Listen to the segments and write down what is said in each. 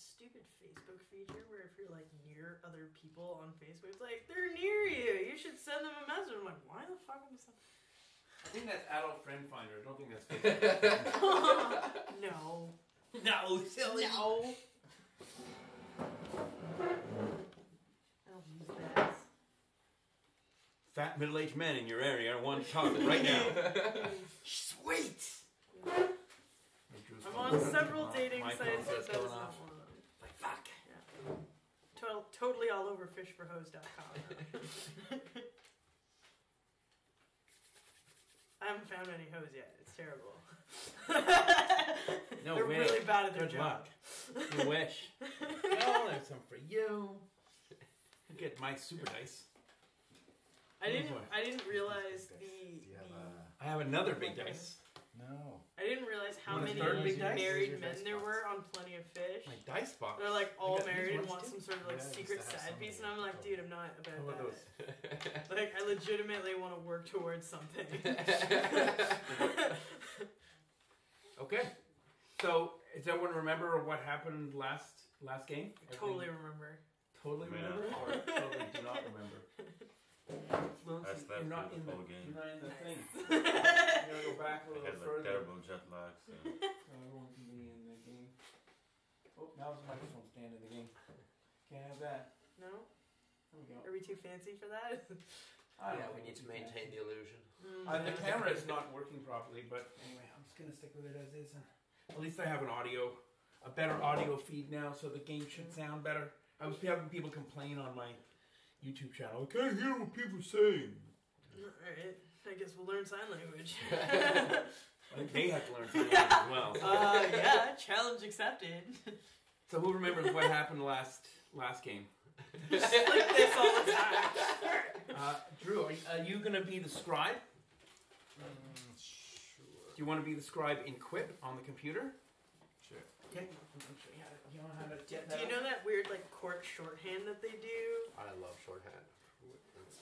stupid Facebook feature where if you're like near other people on Facebook, it's like they're near you. You should send them a message. I'm like, why the fuck am I sending? I think that's Adult Friend Finder. I don't think that's Facebook. No. No, silly. No. I don't use that. Fat middle-aged men in your area want to talk right now. Sweet. I'm on several dating sites, but that is not one of them. Like fuck. Yeah. Totally all over fishforhose.com. I haven't found any hoes yet. It's terrible. No They're way. really bad at their Good job. luck. You wish. Well, there's some for you. Get my super dice. I didn't realize I have another big dice. No. I didn't realize how You wanna many start big dice? married men there were on Plenty of Fish. My dice box. They're like all I got these married and ones want too. some sort of like Yeah, I used secret to have side so piece, and many. I'm like, dude, I'm not about How about that. those? Like, I legitimately want to work towards something. Okay. So, does everyone remember what happened last game? Totally remember. Totally Yeah. remember? Or totally do not remember? I slept You're not through in the whole the, game. you're not in the thing. You gotta go back a I little had like further. terrible jet lag. So. So everyone can be in the game. Oh, now the microphone stand in the game. Can't have that. No? There we go. Are we too fancy for that? I don't Yeah, think we need it's to too maintain fancy. the illusion. The camera is not working properly, but anyway, I'm just gonna stick with it as is. At least I have a better audio feed now, so the game should sound better. I was having people complain on my YouTube channel. I can't hear what people are saying. Alright, I guess we'll learn sign language. I think they have to learn sign language as well. Yeah, challenge accepted. So who remembers what happened last game? Just like this all the time. Drew, are you going to be the scribe? Sure. Do you want to be the scribe in Quip on the computer? Sure. Okay. You know how to get Do you know that weird like court shorthand that they do? I love shorthand.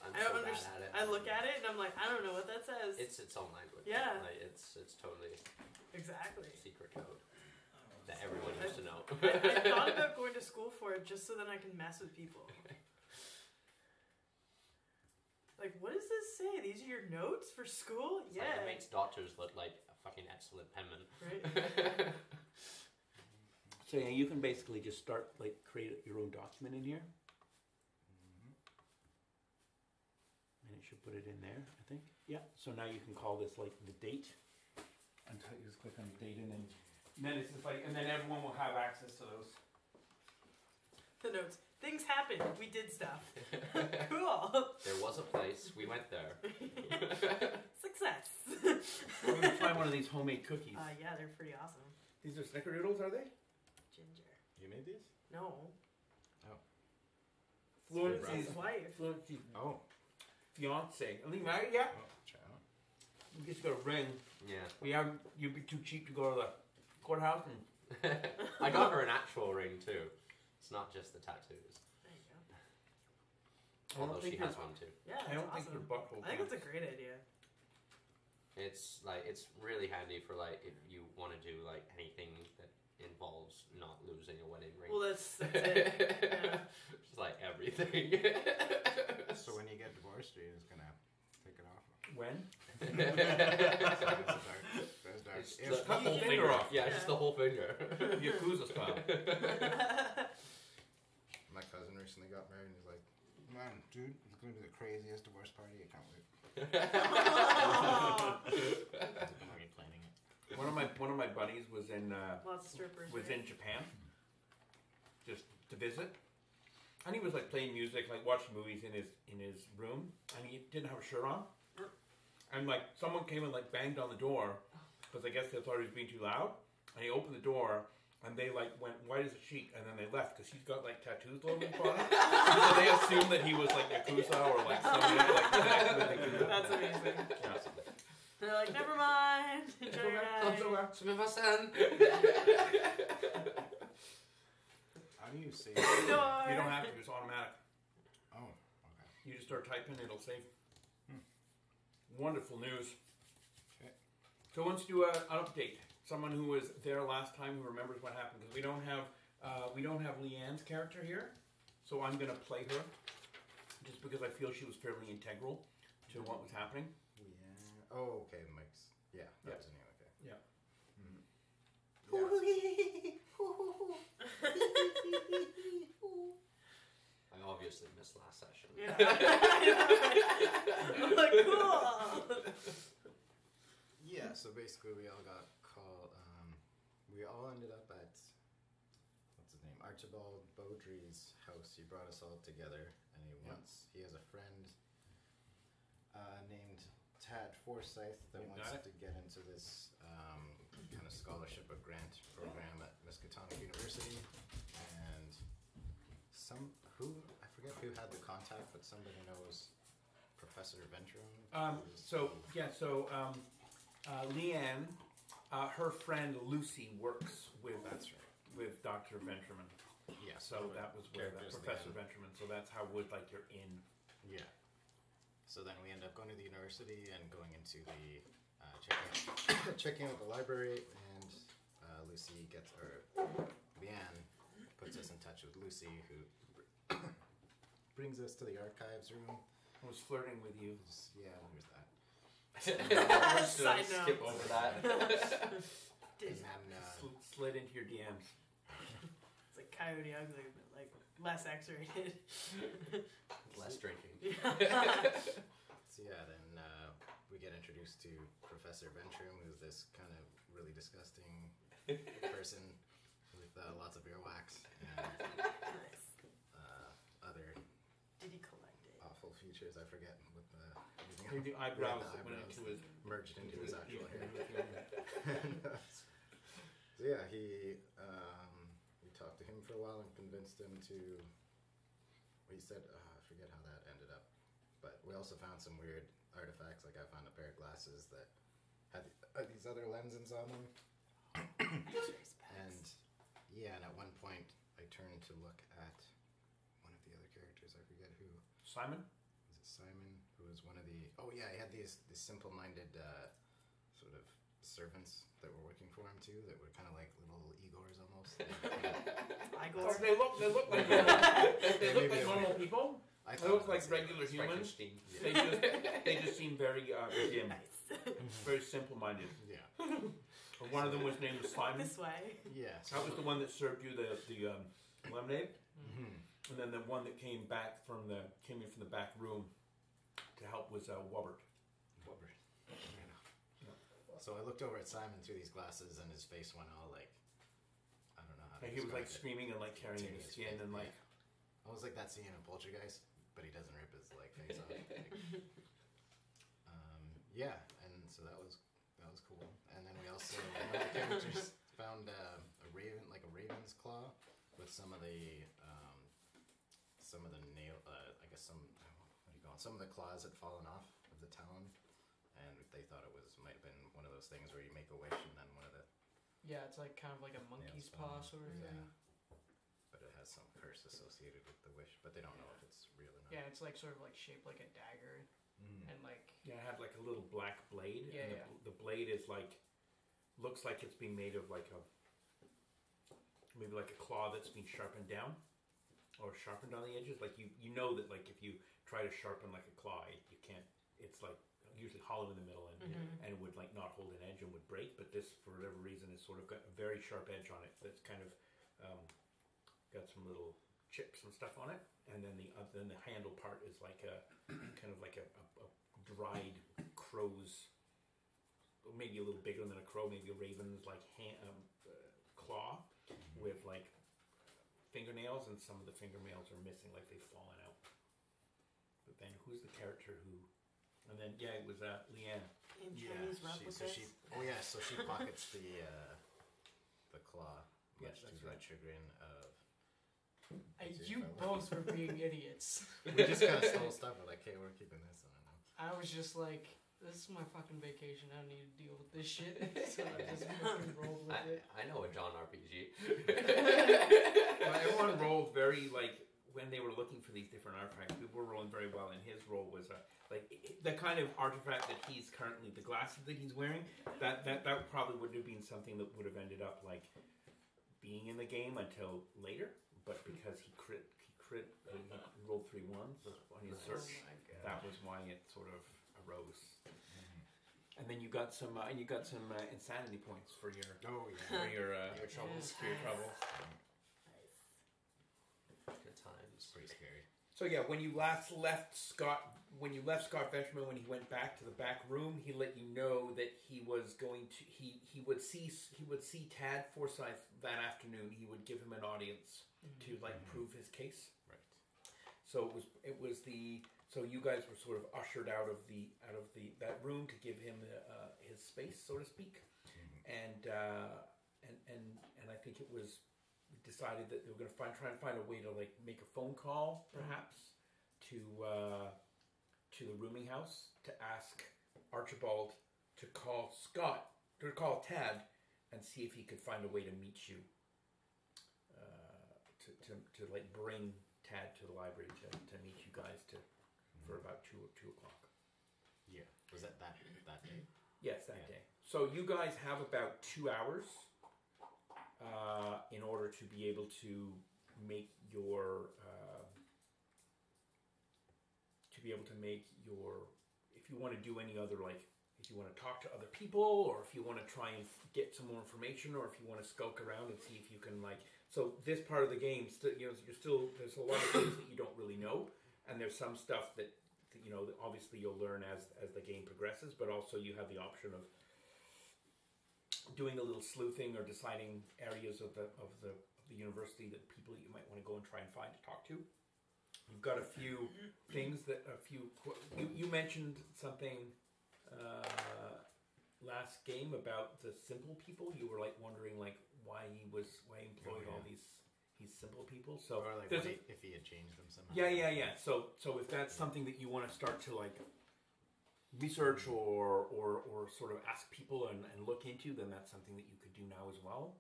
I'm I don't so bad understand. at it. I look at it and I'm like, I don't know what that says. It's its own language. Yeah. Like, it's totally Exactly. secret code that everyone used to know. I thought about going to school for it just so then I can mess with people. Like, what does this say? These are your notes for school? It's Yeah. like it makes doctors look like a fucking excellent penman. Right? So yeah, you can basically just start, like, create your own document in here. And it should put it in there, I think. Yeah. So now you can call this, like, the date. Until you just click on the date and then it's just like, and then everyone will have access to those. The notes. Things happened. We did stuff. Cool. There was a place. We went there. Success. I'm going to try one of these homemade cookies. Yeah, they're pretty awesome. These are snickerdoodles, are they? Ginger. You made these? No. Fluency's His wife. Oh. fiance. Are they married yet? Oh, child. You just got a ring. Yeah. You'd be too cheap to go to the courthouse and I got her an actual ring too. It's not just the tattoos. There you go. I don't Although she think has they're- one too. Yeah, that's I don't awesome. think they're butthole. I think it's a great idea. It's like it's really handy for like if you want to do like anything that involves not losing a wedding ring. Well, that's it. Yeah. It's like everything. So when you get divorced, are you just gonna take it off? When? That's dark. It's If- the cut the whole finger finger off. Yeah, just the whole finger. Yakuza style. My cousin recently got married and he's like, man, dude, it's gonna be the craziest divorce party. I can't wait. I'm already planning it. One of my buddies was in Lots of strippers. was right? in Japan, just to visit, and he was like playing music, like watching movies in his room, and he didn't have a shirt on, and like someone came and like banged on the door because I guess they thought he was being too loud, and he opened the door. And they like went white as a sheet, and then they left because he's got like tattoos all over his body. So they assumed that he was like Yakuza or like somebody like that. That's amazing. Yeah. They're like, never mind. Enjoy your night. Sumimasen. How do you say Door. You don't have to; it's automatic. Oh, okay. You just start typing, it'll save. Wonderful news. Okay. So let's do an update. Someone who was there last time who remembers what happened, because we don't have We don't have Leanne's character here, so I'm going to play her, just because I feel she was fairly integral to what was happening. Yeah. Oh, okay, Mike's. Yeah, that was a name, okay. Yeah. I obviously missed last session. Yeah. I'm like, cool. Yeah, so basically we all got called, we all ended up at, what's his name, Archibald Beaudry's house. He brought us all together, and he has a friend named Tad Forsyth that wants to get into this kind of scholarship or grant program at Miskatonic University, and I forget who had the contact, but somebody knows Professor Ventrum. Leanne, her friend Lucy works with with Dr. Venturman. Yeah, So that was where that characters Professor Leanne. Venturman. So that's how you're in. Yeah. So then we end up going to the university and going into the checking out the library, and Leanne puts us in touch with Lucy, who brings us to the archives room. I was flirting with you. Yeah, there's that. Side note. Skip over that. Did And happen. then, Slid into your DMs. It's like Coyote Ugly, but like less X-rated. Less drinking. so yeah, then we get introduced to Professor Ventrum, who's this kind of really disgusting person with lots of earwax and Nice. other Did he collect it? awful features. I forget what The eyebrows the that went eyebrows into his merged into his actual hair. Yeah. So yeah, we talked to him for a while and convinced him to. He said, I forget how that ended up, but we also found some weird artifacts. Like I found a pair of glasses that had these other lenses on them, and and at one point I turned to look at one of the other characters. I forget who. Simon? Was it Simon? Who was one of the? Oh yeah, he had these simple-minded sort of servants that were working for him too. That were kind of like little Igors almost. Oh, they look like normal people. They look like regular humans. Frankenstein. They just seem very dim, very simple-minded. Yeah. One of them was named Simon. This way. Yeah. That was the one that served you the lemonade, Mm-hmm. and then the one that came in from the back room to help was Wobbert. So I looked over at Simon through these glasses, and his face went all like, I don't know how to And he was like describe it. screaming and like tearing his skin and like. I was like that scene in Poltergeist, but he doesn't rip his like face off. Yeah, and so that was cool. And then we also one of the characters found a raven's claw with some of the nail. I guess some of the claws had fallen off of the talon, and they thought it might have been one of those things where you make a wish and then one of the Yeah, it's like kind of like a monkey's nails paw fall off. sort of thing. But it has some curse associated with the wish, but they don't know if it's real or not. Yeah, it's like sort of like shaped like a dagger, and like Yeah, it had like a little black blade. Yeah, and the blade is looks like it's being made of maybe like a claw that's been sharpened down, or sharpened on the edges. Like you know that like if you try to sharpen like a claw, you can't. It's like usually hollow in the middle and would like not hold an edge and would break. But this, for whatever reason, has sort of got a very sharp edge on it. That's kind of got some little chips and stuff on it. And then the handle part is like a kind of like a dried crow's, maybe a little bigger than a crow, maybe a raven's like claw with like fingernails, and some of the fingernails are missing, like they've fallen out. But then who's the character who? And then it was Leanne. In Chinese replicas. So she pockets the claw, much to the chagrin of. you both were being idiots. We just kind of stole stuff. We're like, hey, we're keeping this. I don't know. I was just like, this is my fucking vacation. I don't need to deal with this shit. So I just fucking rolled with it. I know a John RPG. Well, everyone rolled very when they were looking for these different artifacts. People were rolling very well, and his roll was the kind of artifact that he's currently, the glasses that he's wearing. That probably would have been something that would have ended up being in the game until later, but because he rolled 3 ones on his search. Oh my God. That was why it sort of arose. And then you got some insanity points for your Your troubles. Yeah. For your troubles. Good times. Pretty scary. So yeah, when you last left Scott Veschman, when he went back to the back room, he let you know that he was going to he would see Tad Forsyth that afternoon. He would give him an audience to prove his case. Right. So so you guys were sort of ushered out of that room to give him his space, so to speak, and I think it was decided that they were going to try and find a way to make a phone call, perhaps, to the rooming house to ask Archibald to call Tad, and see if he could find a way to meet you, to bring Tad to the library to meet you guys for about 2 o'clock. Yeah. Was that day? Yes, that day. So you guys have about 2 hours in order to be able to make your if you want to do any other, if you want to talk to other people, or if you want to try and get some more information, or if you want to skulk around and see if you can so this part of the game, there's a lot of things that you don't really know, and there's some stuff that obviously you'll learn as the game progresses, but also you have the option of doing a little sleuthing or deciding areas of the university that people that you might want to go and try and find to talk to. You've got a few things you mentioned something last game about the simple people. You were wondering why he employed all these simple people. So Or if he had changed them somehow. Yeah. So if that's something that you want to start to research or sort of ask people and look into, then that's something that you could do now as well.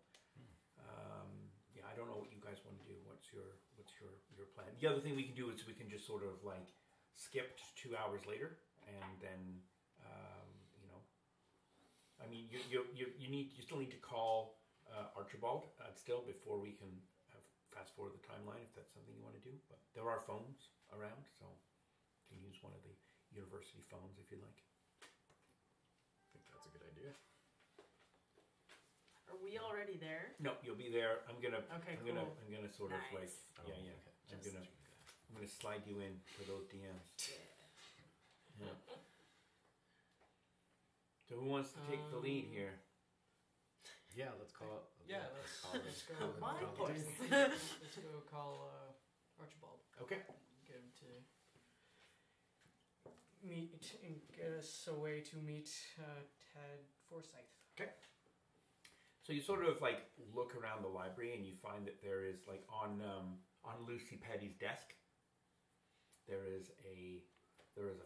I don't know what you guys want to do. What's your plan? The other thing we can do is we can just sort of skip to 2 hours later, and then you still need to call Archibald still before we can fast forward the timeline if that's something you want to do. But there are phones around, so you can use one of the university phones if you like. I think that's a good idea. Are we already there? No, you'll be there. I'm gonna sort of Nice. I'm gonna slide you in for those DMs. Yeah. So who wants to take the lead here? Yeah, let's call it. Let's go. My horse. Let's go call Archibald. Okay. Get him to meet and get us a way to meet Tad Forsyth. Okay. So you sort of look around the library and you find that there is on Lucy Petty's desk there is a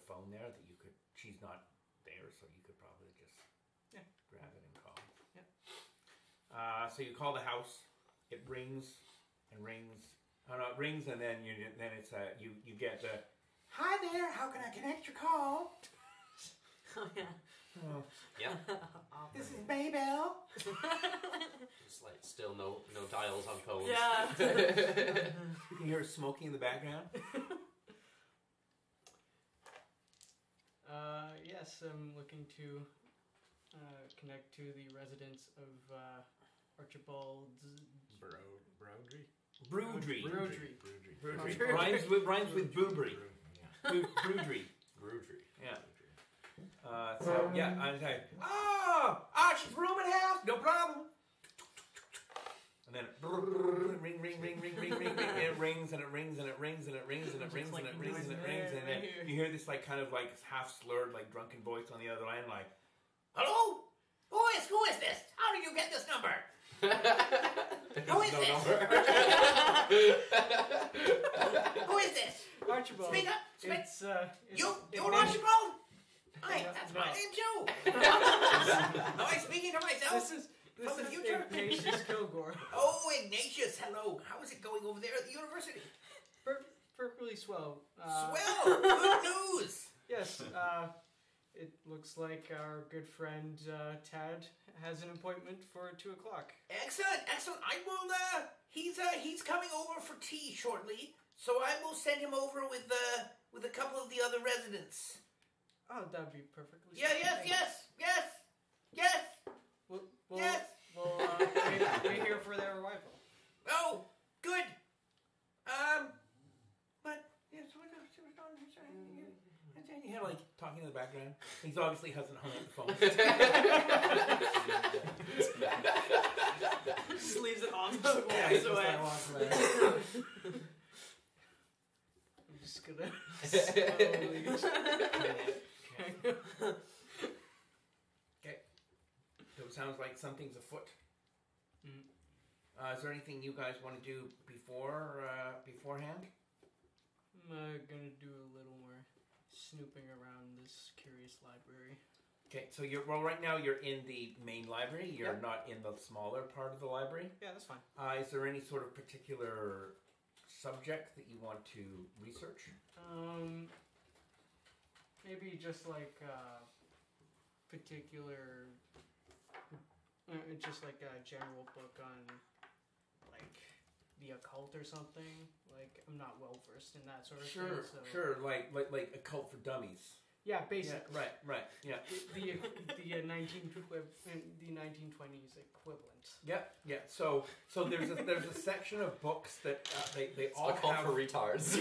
phone there that you could. She's not there, so you could probably just grab it and call. Yep. So you call the house. It rings and rings. It rings and then you get the "Hi there, how can I connect your call?" Oh yeah. Oh, Yeah. this is Maybelle. It's still no dials on phones. Yeah. You can hear smoking in the background. Yes, I'm looking to connect to the residence of Archibald's Broodry. Broodry. Rhymes with boobry. Yeah. Broodry. Broodry. Yeah. So yeah, I'm saying, she's rooming house, no problem. And then ring, and it rings and it rings and it rings and it rings and it rings and it rings and it rings and then you hear this kind of half slurred drunken voice on the other line "Hello? Who is this? How did you get this number? Who is this? Who is this? Archibald. Speak up! It's You're Archibald? Hi, that's my name too. Am I speaking to myself? This From the is future? Ignatius Kilgore. Oh, Ignatius, hello. How is it going over there at the university? Perfectly swell. Swell! Good news! Yes. it looks like our good friend Tad has an appointment for 2 o'clock. Excellent. I will. He's coming over for tea shortly, so I will send him over with a couple of the other residents. Oh, that'd be perfectly. Yeah. Yes. Well, Yes. Well, we're here for their arrival. Oh, good. But yes, you hear like talking in the background. He obviously hasn't hung up the phone. Just leaves it on the Yeah, he walks just, away. like, walks away. I'm just gonna slowly. Okay. So it sounds like something's afoot. Mm. Is there anything you guys want to do beforehand? I'm gonna do a little more snooping around this curious library. Okay, so right now you're in the main library. You're Yep. not in the smaller part of the library. Yeah, that's fine. Is there any sort of particular subject that you want to research? Maybe just like particular, just like a general book on like the occult or something. Like I'm not well versed in that sort of thing. So. Sure, like a cult for dummies. Yeah, basically. Yeah, right, yeah. The 1920s equivalent. Yeah. So there's a section of books that they all It's a call have. for retards.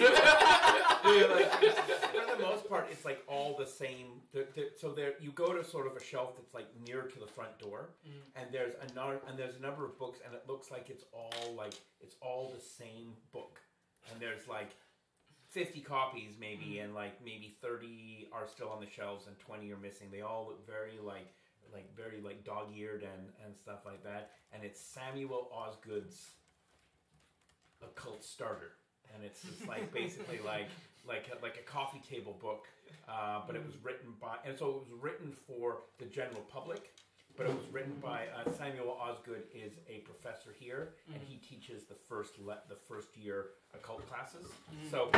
For the most part, it's like all the same. So there, you go to sort of a shelf that's like near to the front door, and there's a number of books, and it looks like it's all the same book, and there's like 50 copies maybe, and like maybe 30 are still on the shelves and 20 are missing. They all look very very dog-eared and stuff like that. And it's Samuel Osgood's Occult Starter, and it's just like basically like a coffee table book, but it was written by, and so it was written for the general public. But it was written by Samuel Osgood is a professor here, and he teaches the first year occult classes. So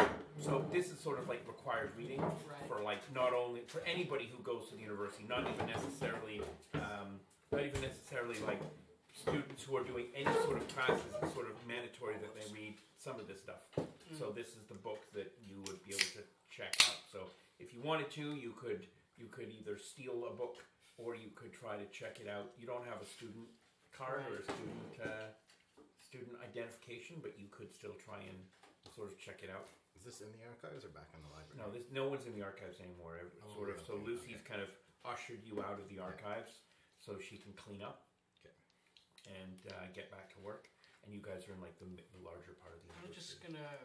this is sort of like required reading for like not only for anybody who goes to the university, not even necessarily like students who are doing any sort of classes. It's sort of mandatory that they read some of this stuff. So this is the book that you would be able to check out. So if you wanted to, you could either steal a book, or you could try to check it out. You don't have a student card or a student identification, but you could still try and sort of check it out. Is this in the archives or back in the library? No one's in the archives anymore. So Lucy's kind of ushered you out of the archives so she can clean up and get back to work. And you guys are in like the larger part of the university. I'm just gonna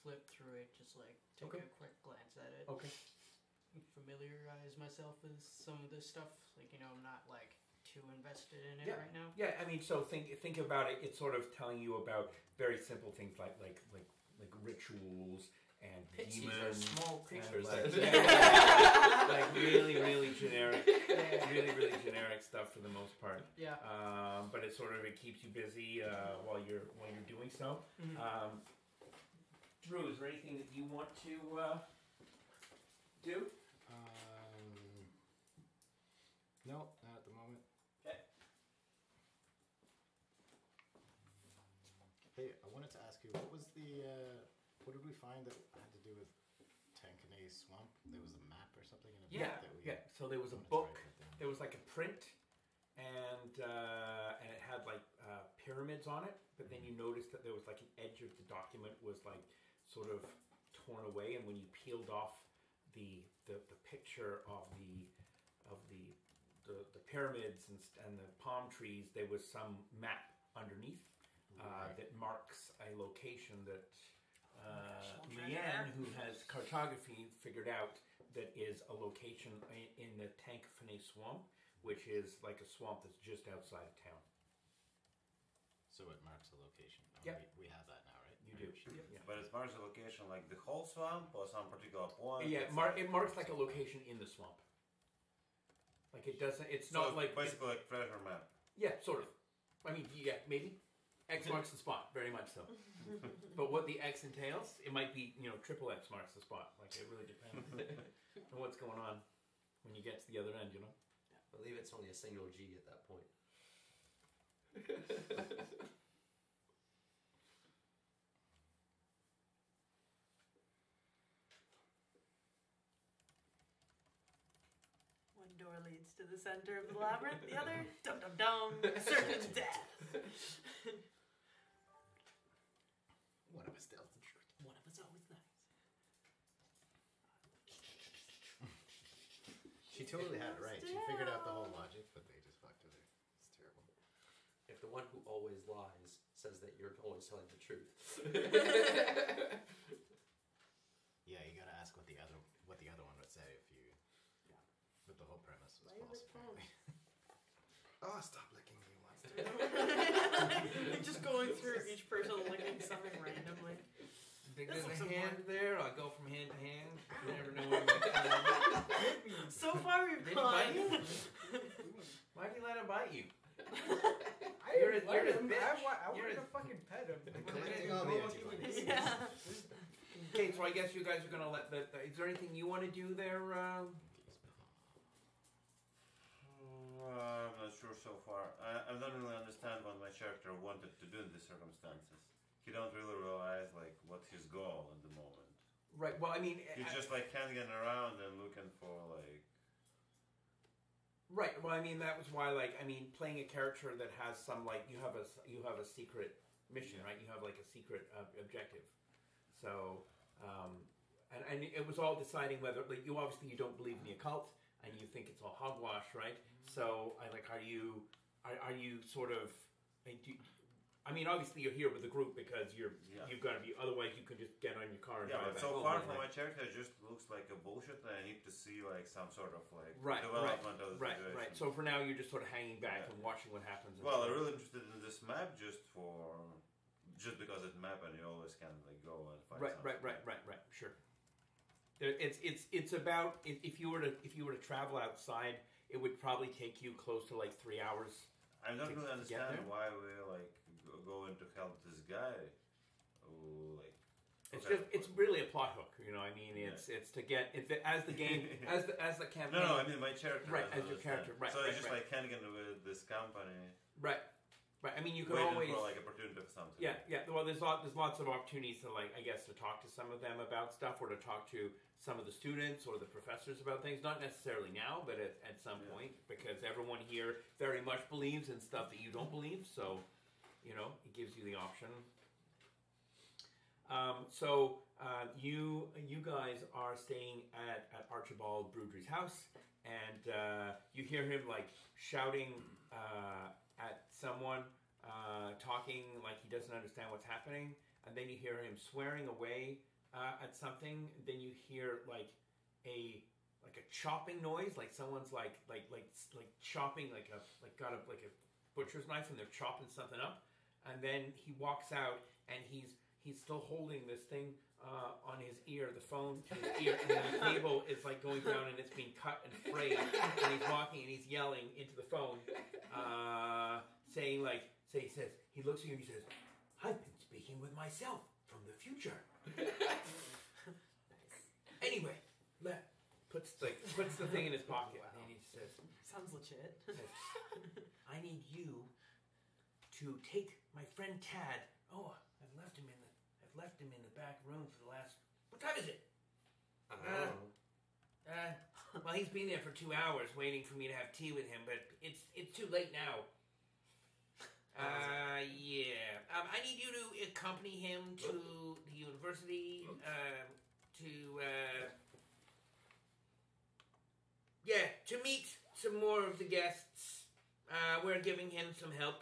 flip through it, just like take a quick glance at it. Okay. Familiarize myself with some of this stuff. Like, I'm not like too invested in it right now. Yeah, I mean, so think about it. It's sort of telling you about very simple things like rituals and Pixies demons, are small creatures. like really generic, really generic stuff for the most part. Yeah. But it keeps you busy while you're doing so. Drew, is there anything that you want to do? No, not at the moment. Okay. Hey, I wanted to ask you, what did we find that had to do with Tankanay Swamp? There was a map or something in a book that we... So there was a book. There was like a print, and it had like pyramids on it. But then you noticed that there was like an edge of the document was like sort of torn away, and when you peeled off the picture of the pyramids and the palm trees, there was some map underneath that marks a location that Leanne, who has cartography, figured out that is a location in the Tankafanay Swamp, which is like a swamp that's just outside of town. So it marks a location. Yep. We have that now, right? You do. Yeah. But it marks a location like the whole swamp or some particular point? Yeah, it marks like a location in the swamp. Like it doesn't. It's not like basically like treasure map. Yeah, sort of. I mean, yeah, maybe. X marks the spot, very much so. But what the X entails, it might be, triple X marks the spot. Like it really depends on what's going on. when you get to the other end, you know. I believe it's only a single G at that point. One door leads to the center of the labyrinth, the other, dum dum dum, certain death. One of us tells the truth. One of us always lies. She totally had it right. She figured out the whole logic, but they just fucked with her. It's terrible. If the one who always lies says that you're always telling the truth. Yeah, you gotta ask what the other one would say if you. Yeah. But the whole premise was Why you false. lick phone? Apparently. Oh, stop licking me, monster. Just going through each person licking something randomly. There's looks a so hand fun. there. I'll go from hand to hand. You never know what I'm So far we've Did he bite gone. you? Why'd you let him bite you? I You're didn't a let him. bitch. I You're wanted a- to fucking pet him. Collecting all the antibodies. Yeah. Okay, so I guess you guys are gonna let the. Is there anything you want to do there? I'm not sure so far. I don't really understand what my character wanted to do in these circumstances. He don't really realize like what his goal at the moment. Right. Well, I mean, He's just like hanging around and looking for like. right. Well, I mean, that was why, like, I mean, playing a character that has some like you have a secret mission, Yeah. right? You have like a secret objective. So, and it was all deciding whether like you obviously you don't believe in the occult and you think it's all hogwash, right? So, are you sort of? I mean, obviously you're here with the group because you've got to be. Otherwise, you could just get on your car and Yeah, drive but back so home. far and, from like- my character, it just looks like a bullshit, and I need to see like some sort of like Right, development of the Right, situation. right. So for now, you're just sort of hanging back Yeah. and watching what happens. Well, I'm really interested in this map just because it's map and you always can like go and find Right, something. right. Sure. It's about if you were to travel outside, it would probably take you close to like 3 hours. I don't to really get understand there? why we like going to help this guy. Who like It's okay, just it's really a plot hook, you know. I mean, it's to get as the game as the campaign. no, I mean my character. Right, doesn't as your understand. character, right, So right, it's just right. like hanging with this company, right. I mean, you can waiting always for like opportunity for something. Yeah. Well, there's lots of opportunities to like I guess to talk to some of them about stuff, or to talk to some of the students or the professors about things. Not necessarily now, but at some point, because everyone here very much believes in stuff that you don't believe. So, you know, it gives you the option. You guys are staying at Archibald Brudry's house, and you hear him like shouting at someone, talking like he doesn't understand what's happening, and then you hear him swearing away at something. Then you hear like a chopping noise, like someone's like chopping got a butcher's knife and they're chopping something up, and then he walks out and he's still holding this thing on his ear, the phone to his ear, and the cable is like going down and it's being cut and frayed, and he's walking and he's yelling into the phone, saying he looks at you and he says, "I've been speaking with myself from the future." Anyway, puts the thing in his pocket and he says, Sounds legit. "I need you to take my friend Tad. Oh, I've left him in the back room for the last. What time is it? Well, he's been there for 2 hours waiting for me to have tea with him, but it's too late now. Yeah. I need you to accompany him to the university. To meet some more of the guests. We're giving him some help.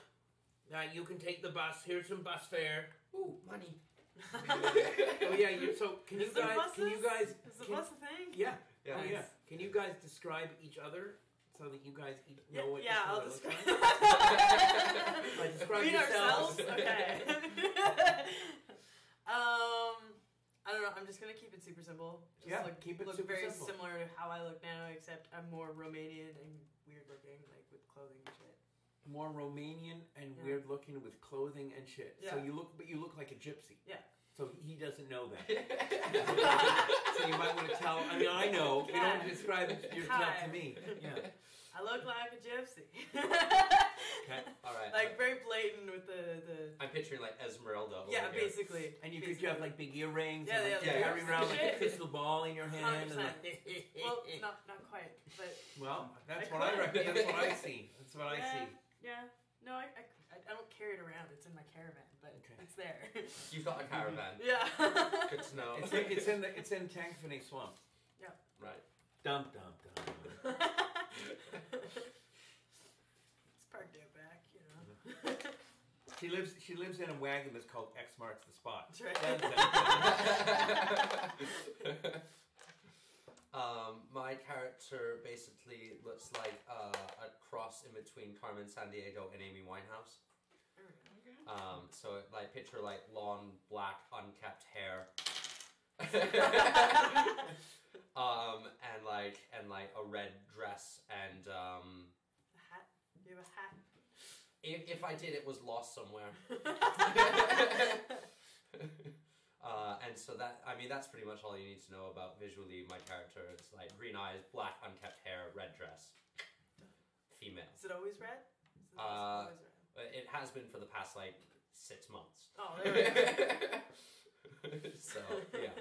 You can take the bus. Here's some bus fare. Ooh, money. Oh yeah. Can you Is there guys? buses? Can you guys? Is the can- bus a thing? Yeah. Yeah. Oh yeah. Can you guys describe each other so that you guys know what? Yeah, I'll each other describe. looks like? Describe Meet yourselves. ourselves. Okay. I don't know. I'm just gonna keep it super simple. Just Yeah, look, keep it look super very simple. similar to how I look now, except I'm more Romanian and weird looking, like with clothing and shit. More Romanian and Yeah. weird looking with clothing and shit. So Yeah. you look like a gypsy. Yeah. So he doesn't know that. So you might want to tell. I mean, I know. You don't describe yourself to me. Yeah. I look like a gypsy. Okay. All right. Like very blatant with the. I'm picturing like Esmeralda. over Yeah, here. basically. And you could have like big earrings. Yeah, and like, yeah, carry yeah. around like a Shit. crystal ball in your hand. 100%. And like, Well, not quite, but well, that's I what I could. reckon. That's what I see. That's what I yeah, see. yeah. No, I don't carry it around. It's in my caravan, but Okay. it's there. You've got a caravan. Yeah. Good to know. It's in Tankfine Swamp. Right. Dum dum dum. It's parked out back, you know. She lives in a wagon that's called X marks the spot. That's right. My character basically looks like a cross in between Carmen Sandiego and Amy Winehouse. So like picture like long black unkept hair. and like a red dress and A hat? You have a hat? if I did, it was lost somewhere. And so that's pretty much all you need to know about visually my character. It's like green eyes, black unkept hair, red dress, female. Is it always red? Is it always red? It has been for the past like 6 months. Oh, there we go. So yeah.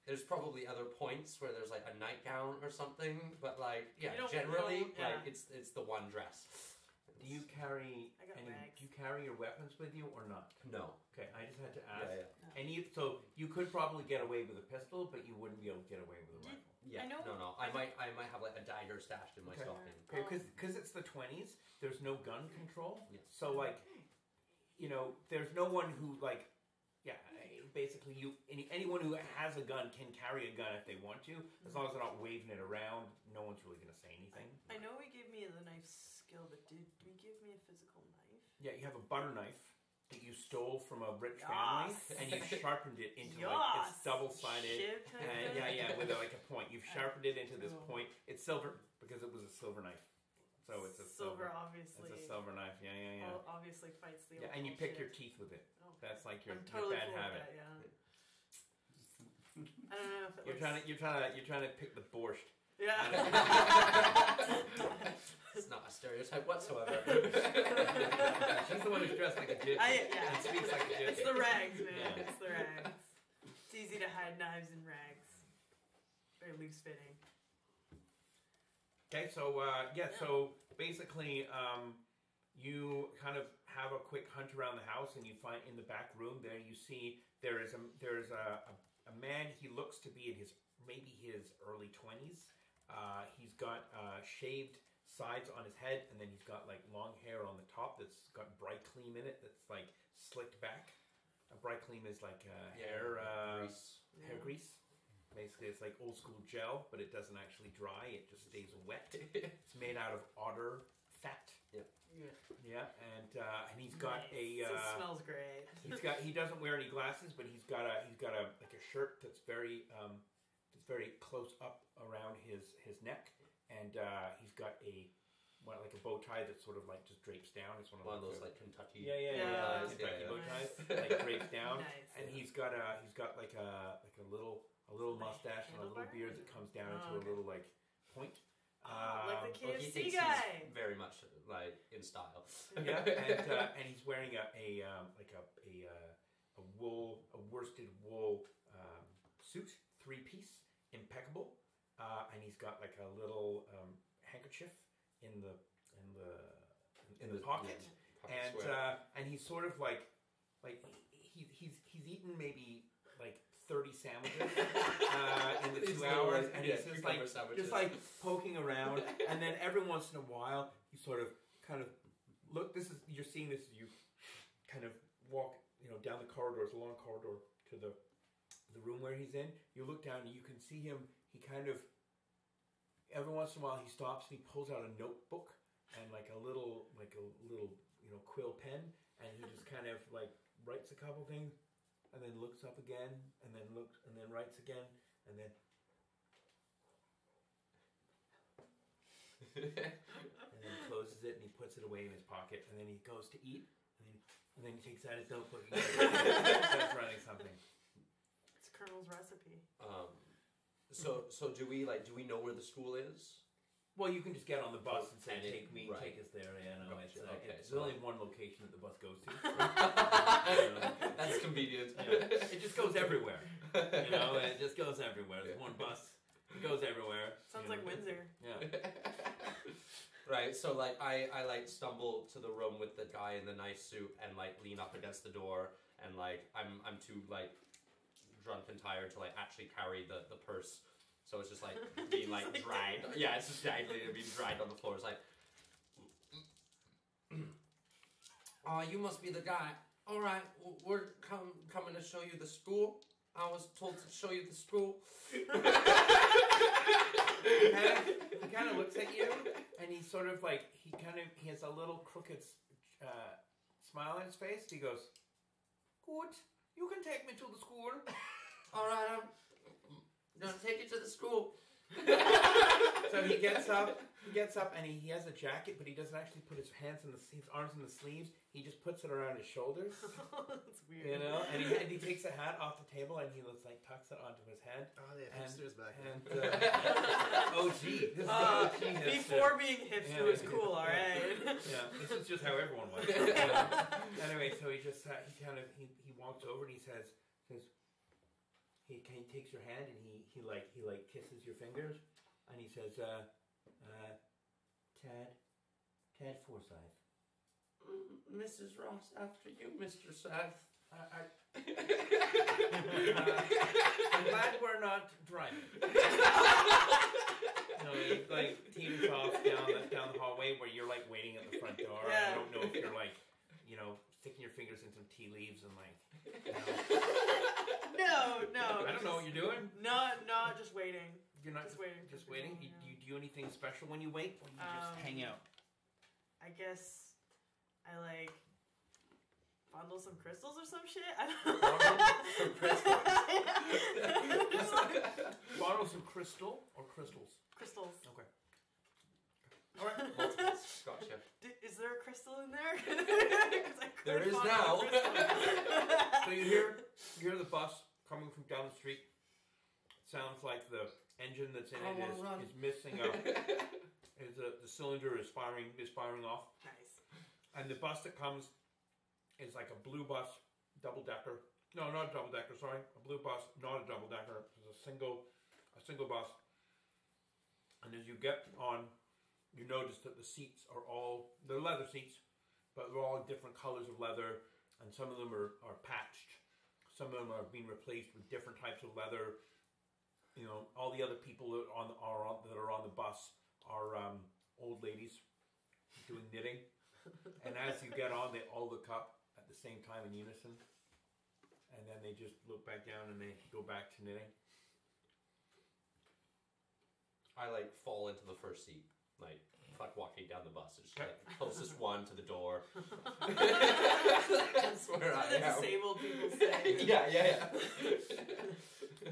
There's probably other points where there's like a nightgown or something, but like You don't generally know, yeah. like it's the one dress. Do you carry I got any? rags. Do you carry your weapons with you or not? No. Okay, I just had to ask. Yeah. So you could probably get away with a pistol, but you wouldn't be able to get away with a Did- rifle. Yeah. I know- No. I might have like a dagger stashed in my Okay. stocking. Okay, because it's the 20s. There's no gun control. Yes. So like, there's no one who like, basically anyone who has a gun can carry a gun if they want to, as long as they're not waving it around. No one's really gonna say anything. I know we gave me the knife skill, but did we give me a physical knife? Yeah, you have a butter knife that you stole from a rich family, Yes. and you sharpened it into like Yes. it's double-sided. Shiv type And thing? with like a point. You've sharpened it into this Cool. point. It's silver because it was a silver knife. So it's a silver. Obviously. It's a silver knife. Yeah. Obviously fights the. Yeah, old and you pick your bullshit. teeth with it. Oh. That's like your I'm totally bad cool with habit. that, yeah. I don't know if it You're trying to pick the borscht. Yeah. It's not a stereotype whatsoever. She's the one who's dressed like a gypsy yeah. and speaks like a gypsy. It's the rags, man. Yeah. It's the rags. It's easy to hide knives in rags. Very loose fitting. Okay, so so basically, you kind of have a quick hunt around the house, and you find in the back room there you see there is a man. He looks to be in maybe his early 20s. He's got shaved sides on his head, and then he's got like long hair on the top that's got bright cream in it that's like slicked back. A bright cream is like hair Grease. hair grease. Basically, it's like old school gel, but it doesn't actually dry. It just stays wet. It's made out of otter fat. Yeah. Yeah, and he's got So it smells great. he doesn't wear any glasses, but he's got a like a shirt that's very close up around his neck, and he's got a bow tie that sort of like just drapes down. It's one of those the- like Kentucky. Yeah. Kentucky bow ties, Nice. like drapes down, Nice. and he's got like a little mustache and a little Handlebar? beard that comes down into okay. a little like point. Like the Well, he KFC thinks guy. he's very much like in style. Yeah, and he's wearing a worsted wool suit, 3-piece, impeccable, and he's got like a little handkerchief in the pocket, and he's sort of like he's eaten maybe like 30 sandwiches in the 2 hours, and he's just like poking around, and then every once in a while you sort of kind of look. You're seeing this. You kind of walk, down the corridor. It's a long corridor to the room where he's in. You look down, and you can see him. He kind of every once in a while he stops and he pulls out a notebook and like a little quill pen, and he just kind of like writes a couple things, and then looks up again, and then looks, and then writes again, and then and then closes it, and he puts it away in his pocket, and then he goes to eat, and And then he takes out his notebook and starts writing something. It's Colonel's recipe. So do we know where the school is? Well, you can just get on the bus and say, take us there. Yeah, no, Gotcha. it's only one location that the bus goes to. That's convenient. Yeah. It just goes everywhere. You know, it just goes everywhere. There's one bus. It goes everywhere. Sounds like Windsor. Yeah. Right, so like I like stumble to the room with the guy in the nice suit and like lean up against the door and like I'm too like drunk and tired to like actually carry the purse. So it's just like being like dragged. Yeah, it's just being dragged on the floor. It's like, oh, you must be the guy. All right, we're coming to show you the school. I was told to show you the school. He kind of looks at you, and he sort of like he has a little crooked smile on his face. He goes, "Good, you can take me to the school." All right, I'm gonna take you to the school. So he gets up, and he has a jacket, but he doesn't actually put his arms in the sleeves. He just puts it around his shoulders. That's weird. You know, and he takes the hat off the table and he looks like tucks it onto his head. Oh, they had hipsters back then. OG. This is OG hipster. Before being hipster was cool, alright. Yeah, this is just how everyone was. Anyway, so he walks over and he says he takes your hand and he kisses your fingers and he says, Tad Forsyth. Mrs. Ross, after you, Mr. Seth. I'm glad we're not driving. He like teeters off down the hallway where you're like waiting at the front door. Yeah. I don't know if you're like, sticking your fingers in some tea leaves and like. No. I don't know what you're doing. Not just waiting. You're not just waiting. Just waiting. People, You do anything special when you wait, or you just hang out? I guess I like bundle some crystals or some shit. I don't know. Some crystals. Bottle some crystal or crystals. Crystals. Okay. All right. Multiples. Gotcha. Is there a crystal in there? There is now. So you hear the bus coming from down the street. Sounds like the engine that's in it is missing a. The cylinder is firing off. Nice. And the bus that comes is like a blue bus, double decker. No, not a double decker. Sorry, a blue bus, not a double decker. It's a single bus. And as you get on, you notice that the seats they're leather seats, but they're all different colors of leather, and some of them are patched. Some of them are being replaced with different types of leather. All the other people that are on the bus are old ladies doing knitting. And as you get on, they all look up at the same time in unison. And then they just look back down and they go back to knitting. I like fall into the first seat, like walking down the bus. It's just like the closest one to the door. That's where I am. Disabled people say. Yeah.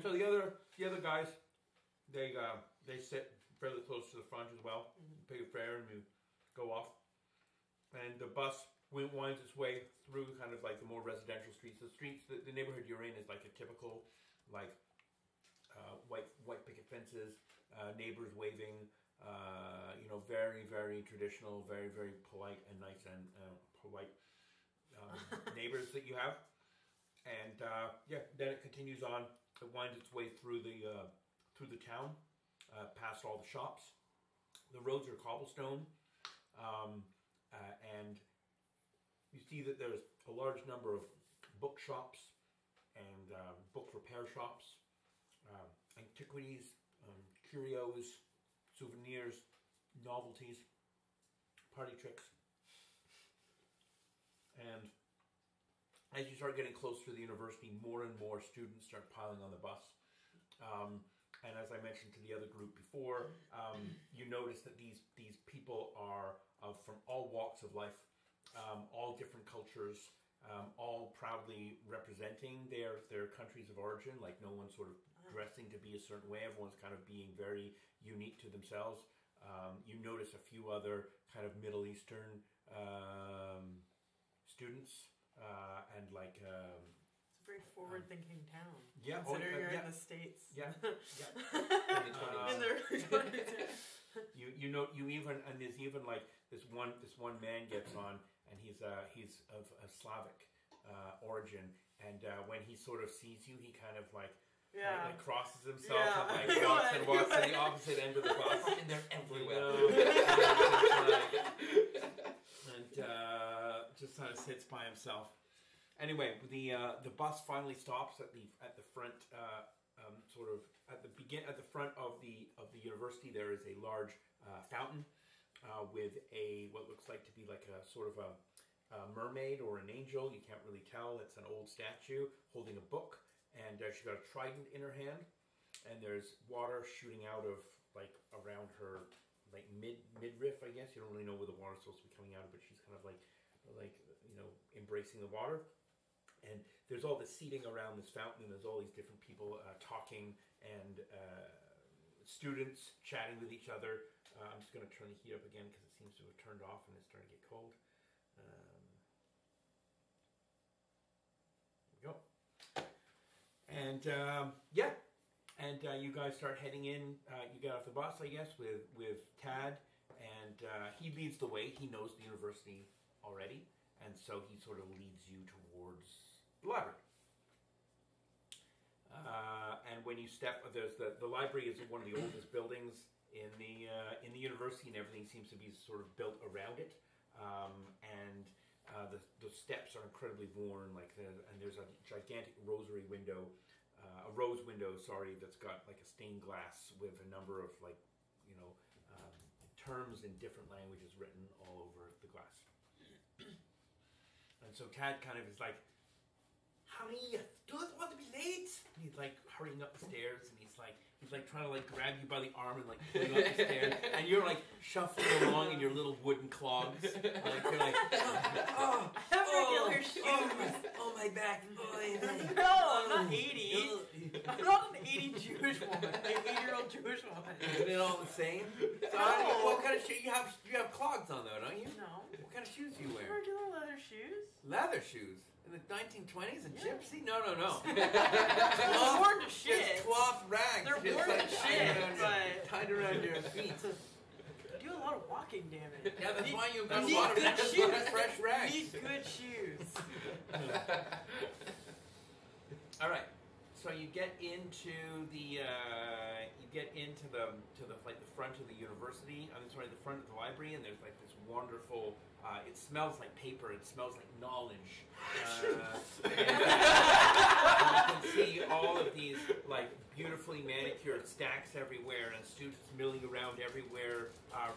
So the other guys, they sit fairly close to the front as well. You pay your fare and you go off. And the bus winds its way through kind of like the more residential streets. The neighborhood you're in is like a typical like white picket fences, neighbors waving, very, very traditional, very, very polite and nice and polite neighbors that you have. And then it continues on. It winds its way through the town, past all the shops. The roads are cobblestone. And you see that there's a large number of bookshops and book repair shops, antiquities, curios, souvenirs, novelties, party tricks. And as you start getting close to the university, more and more students start piling on the bus. And as I mentioned to the other group before, you notice that these people are from all walks of life, all different cultures, all proudly representing their countries of origin. Like no one's sort of dressing to be a certain way. Everyone's kind of being very unique to themselves. You notice a few other kind of Middle Eastern students and like. It's a very forward-thinking town. Yeah, Consider you're in the States. Yeah, In the early 20s. you know you even and there's even like this one man gets on and he's of Slavic origin and when he sort of sees you he kind of like crosses himself and like walks to the opposite end of the bus and they're everywhere and just kind of sits by himself. Anyway, the bus finally stops at the front sort of at the front of the university. There is a large fountain with what looks like to be like a sort of a mermaid or an angel. You can't really tell. It's an old statue holding a book, and she's got a trident in her hand. And there's water shooting out of like around her like midriff. I guess you don't really know where the water's supposed to be coming out of, but she's kind of like embracing the water. And there's all this seating around this fountain, and there's all these different people talking and students chatting with each other. I'm just going to turn the heat up again because it seems to have turned off and it's starting to get cold. There we go. And you guys start heading in. You get off the bus, I guess, with Tad, and he leads the way. He knows the university already, and so he sort of leads you towards the library. And when you step, there's the library is one of the oldest buildings in the university, and everything seems to be sort of built around it. The steps are incredibly worn, and there's a gigantic rose window, that's got like a stained glass with a number of terms in different languages written all over the glass. And so Tad kind of is like, honey, don't want to be late. And he's like hurrying up the stairs, and he's like trying to like grab you by the arm and like pulling up the stairs, and you're like shuffling along in your little wooden clogs. Like you're like, regular shoes. Oh my back, boy. No, I'm not 80. I'm not an 80 Jewish woman. An 80-year-old Jewish woman. Isn't it all the same? So No. what kind of shoes you have clogs on though, don't you? No. What kind of shoes do you wear? Regular leather shoes. Leather shoes. In the 1920s, a gypsy? No. They're worn to shit. Just cloth rags. They're just worn to shit, but tied around your feet. I do a lot of walking, damn it. Yeah, that's why you've got a need lot of good shoes. fresh rags. You need good shoes. All right. So you get into the front of the university. The front of the library, and there's like this wonderful. It smells like paper. It smells like knowledge. And you can see all of these like beautifully manicured stacks everywhere, and students milling around everywhere,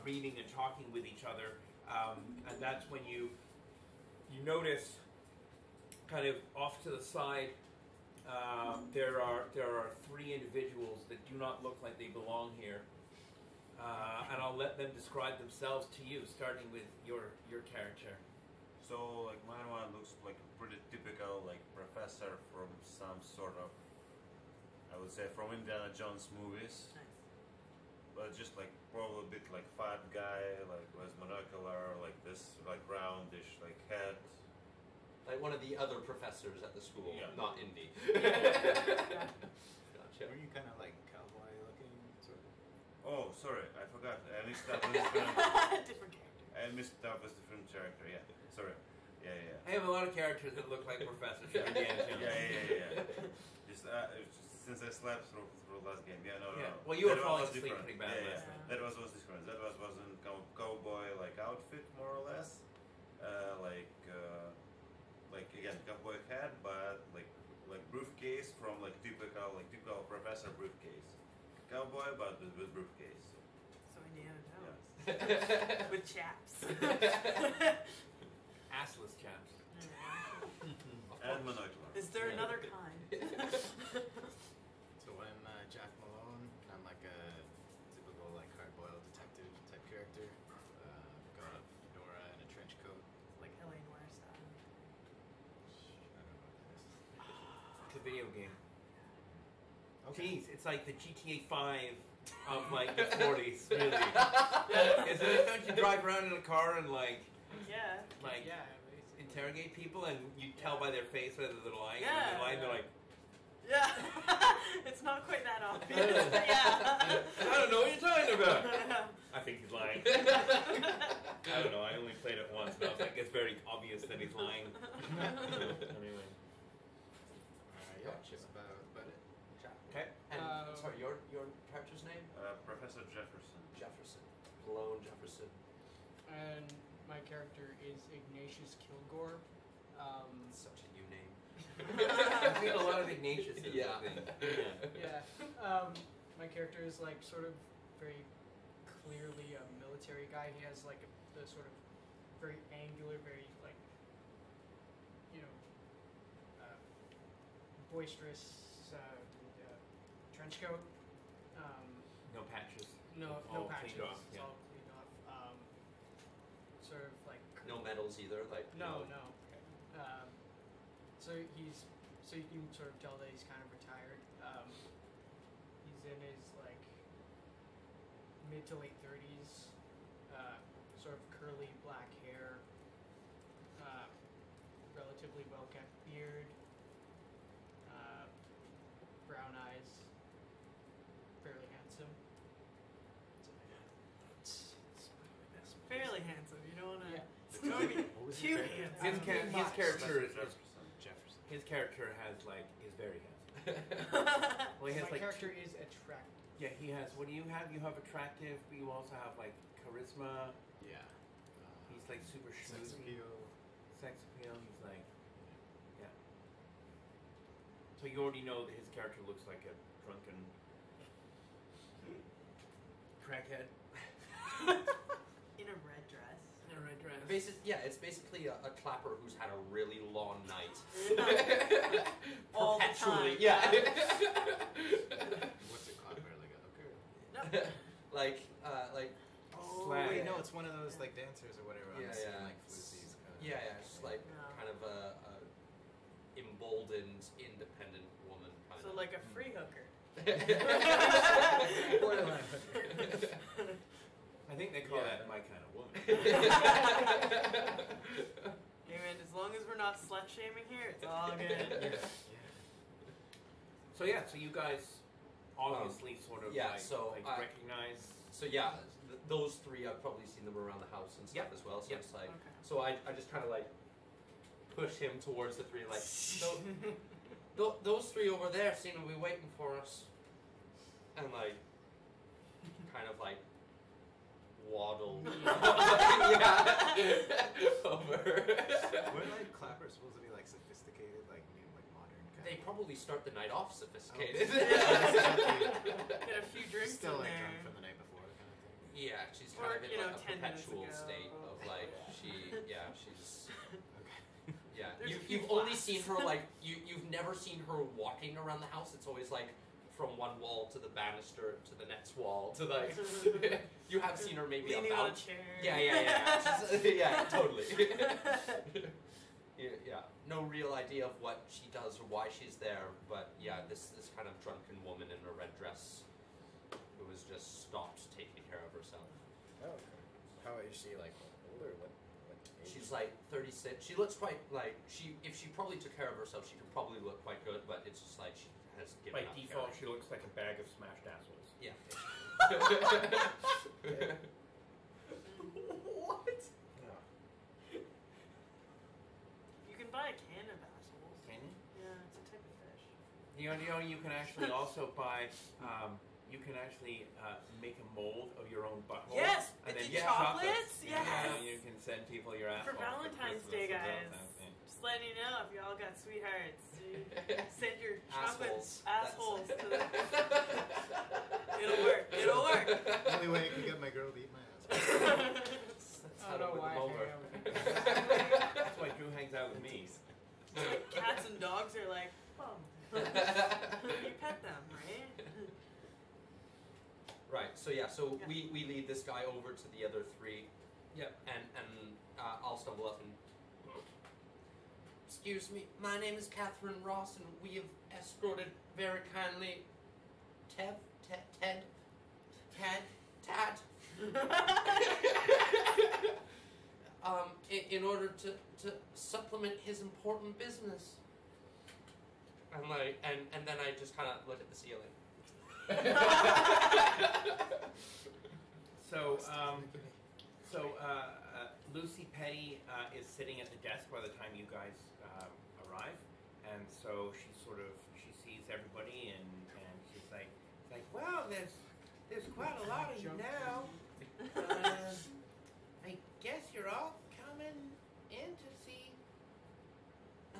reading and talking with each other. And that's when you notice, kind of off to the side, there are three individuals that do not look like they belong here. And I'll let them describe themselves to you, starting with your character. So, like, my one looks like a pretty typical, like, professor from some sort of, I would say, from Indiana Jones movies. Nice. But just, like, probably a bit, like, fat guy, like, with monocular, like, this, like, roundish, like, head. Like one of the other professors at the school, Yeah. not Indy. Yeah. Gotcha. Were you kind of like cowboy looking, sort of? Oh, sorry, I forgot. I mixed up with different. Different character. I mixed up with different character. Yeah, sorry. Yeah. I have a lot of characters that look like professors. Yeah. Just since I slept through last game. Yeah, no. Well, you were That falling was asleep different. pretty bad last night. That was different. That was in cowboy like outfit more or less. Like again cowboy hat, but like briefcase from like typical professor briefcase. Cowboy, but with briefcase. So Indiana Jones. Yeah. With chaps. Assless chaps. And monocular. Is there another kind? So I'm Jack Malone. I'm like a typical like hard-boiled detective type character. Got a fedora and a trench coat. Like LA Noir style. I don't know what that is. It's a video game. Okay. Jeez, it's like the GTA 5 of like the 40s, really. Isn't it? Don't you drive around in a car and like Yeah. like Yeah. in interrogate people, and you tell by their face whether they're lying. Yeah. When they're lying, they're like, Yeah. It's not quite that obvious, but yeah. I don't know what you're talking about. I think he's lying. I don't know. I only played it once, and I was like, it's very obvious that he's lying. Anyway. Yeah, just about it. Okay. And sorry, your character's name? Professor Jefferson. Jefferson. Lone Jefferson. And my character is Ignatius Kilgore. Such a new name. I've seen a lot of Ignatius. Yeah. Yeah. My character is like sort of very clearly a military guy. He has like the sort of very angular, very like, you know, boisterous trench coat. No patches. No All patches. cleaned off, It's yeah. all cleaned off. Sort of like No medals either. Like no. So you can sort of tell that he's kind of retired. He's in his like mid to late 30s. Sort of curly black hair. Relatively well kept beard. Brown eyes. Fairly handsome. Fairly handsome. You don't want to. Yeah. Don't be What was too your handsome. His character is Jefferson. his character has like is very handsome. Well, he has My like character is attractive. yeah, he has. What do you have? You have attractive, but you also have like charisma. Yeah. He's like super Sex schmoozy. appeal. Sex appeal. He's like, yeah. So you already know that his character looks like a drunken crackhead In a red dress. in a red dress. It's basically a clapper who's had a really long night. All the Perpetually, time. yeah. What's it called? Like a hooker? No. like. Oh, Slag. wait, no, it's one of those like dancers or whatever on Yeah, the scene, yeah. like floozies. Yeah, just like No. kind of a emboldened, independent woman kind So of. like a free hooker. Borderline. I think they call Yeah. that my kind of woman. Hey man, as long as we're not slut shaming here, it's all good. So yeah, so you guys obviously sort of yeah, like, so like I- recognize. So yeah, those three I've probably seen them around the house and stuff Yep. as well. So Yep. it's like, Okay. so I just kind of like push him towards the three, like those three over there seem to be waiting for us, and like kind of like waddle over. We're like clappers supposed to be like sophisticated, like modern kind They of. probably start the night off sophisticated. Get a few drinks Still in like there. drunk from the night before kind of thing. Yeah, she's Or, kind of in you know, like a 10 minutes perpetual ago. state of like she's yeah. There's a few You've only flasks. seen her like you've never seen her walking around the house. It's always like from one wall to the banister to the next wall to like you have seen her maybe Leaning on a about chair. yeah. She's, yeah, totally. Yeah, no real idea of what she does or why she's there, but yeah, this kind of drunken woman in a red dress who has just stopped taking care of herself. Oh, okay. How is she like older? What age? She's like 36. She looks quite like if she probably took care of herself, she could probably look quite good, but it's just like she has given By up default, caring. she looks like a bag of smashed assholes. Yeah. What? You can buy a can of assholes. Can you? Yeah, it's a type of fish. You know, you can actually also buy. You can actually make a mold of your own butthole. Yes, and the then chocolates, Yeah, yes. you can send people your asshole For Valentine's Day, guys. Yeah. Just letting you know if y'all got sweethearts, dude. Send your chocolate Assholes. assholes to them. It'll work. It'll work. Only way I can get my girl to eat my ass. That's I don't know why I hang out with you. That's why Drew hangs out with me. It's like cats and dogs are like, oh. You pet them, right? Right. So yeah. So we lead this guy over to the other three. Yep. And I'll stumble up and. Excuse me, my name is Catherine Ross, and we have escorted very kindly Tad. in order to supplement his important business. I'm like, and then I just kind of look at the ceiling. So, Lucy Petty is sitting at the desk by the time you guys arrive, and so she sees everybody, and she's like, well, there's quite a lot of you now. I guess you're all coming in to see.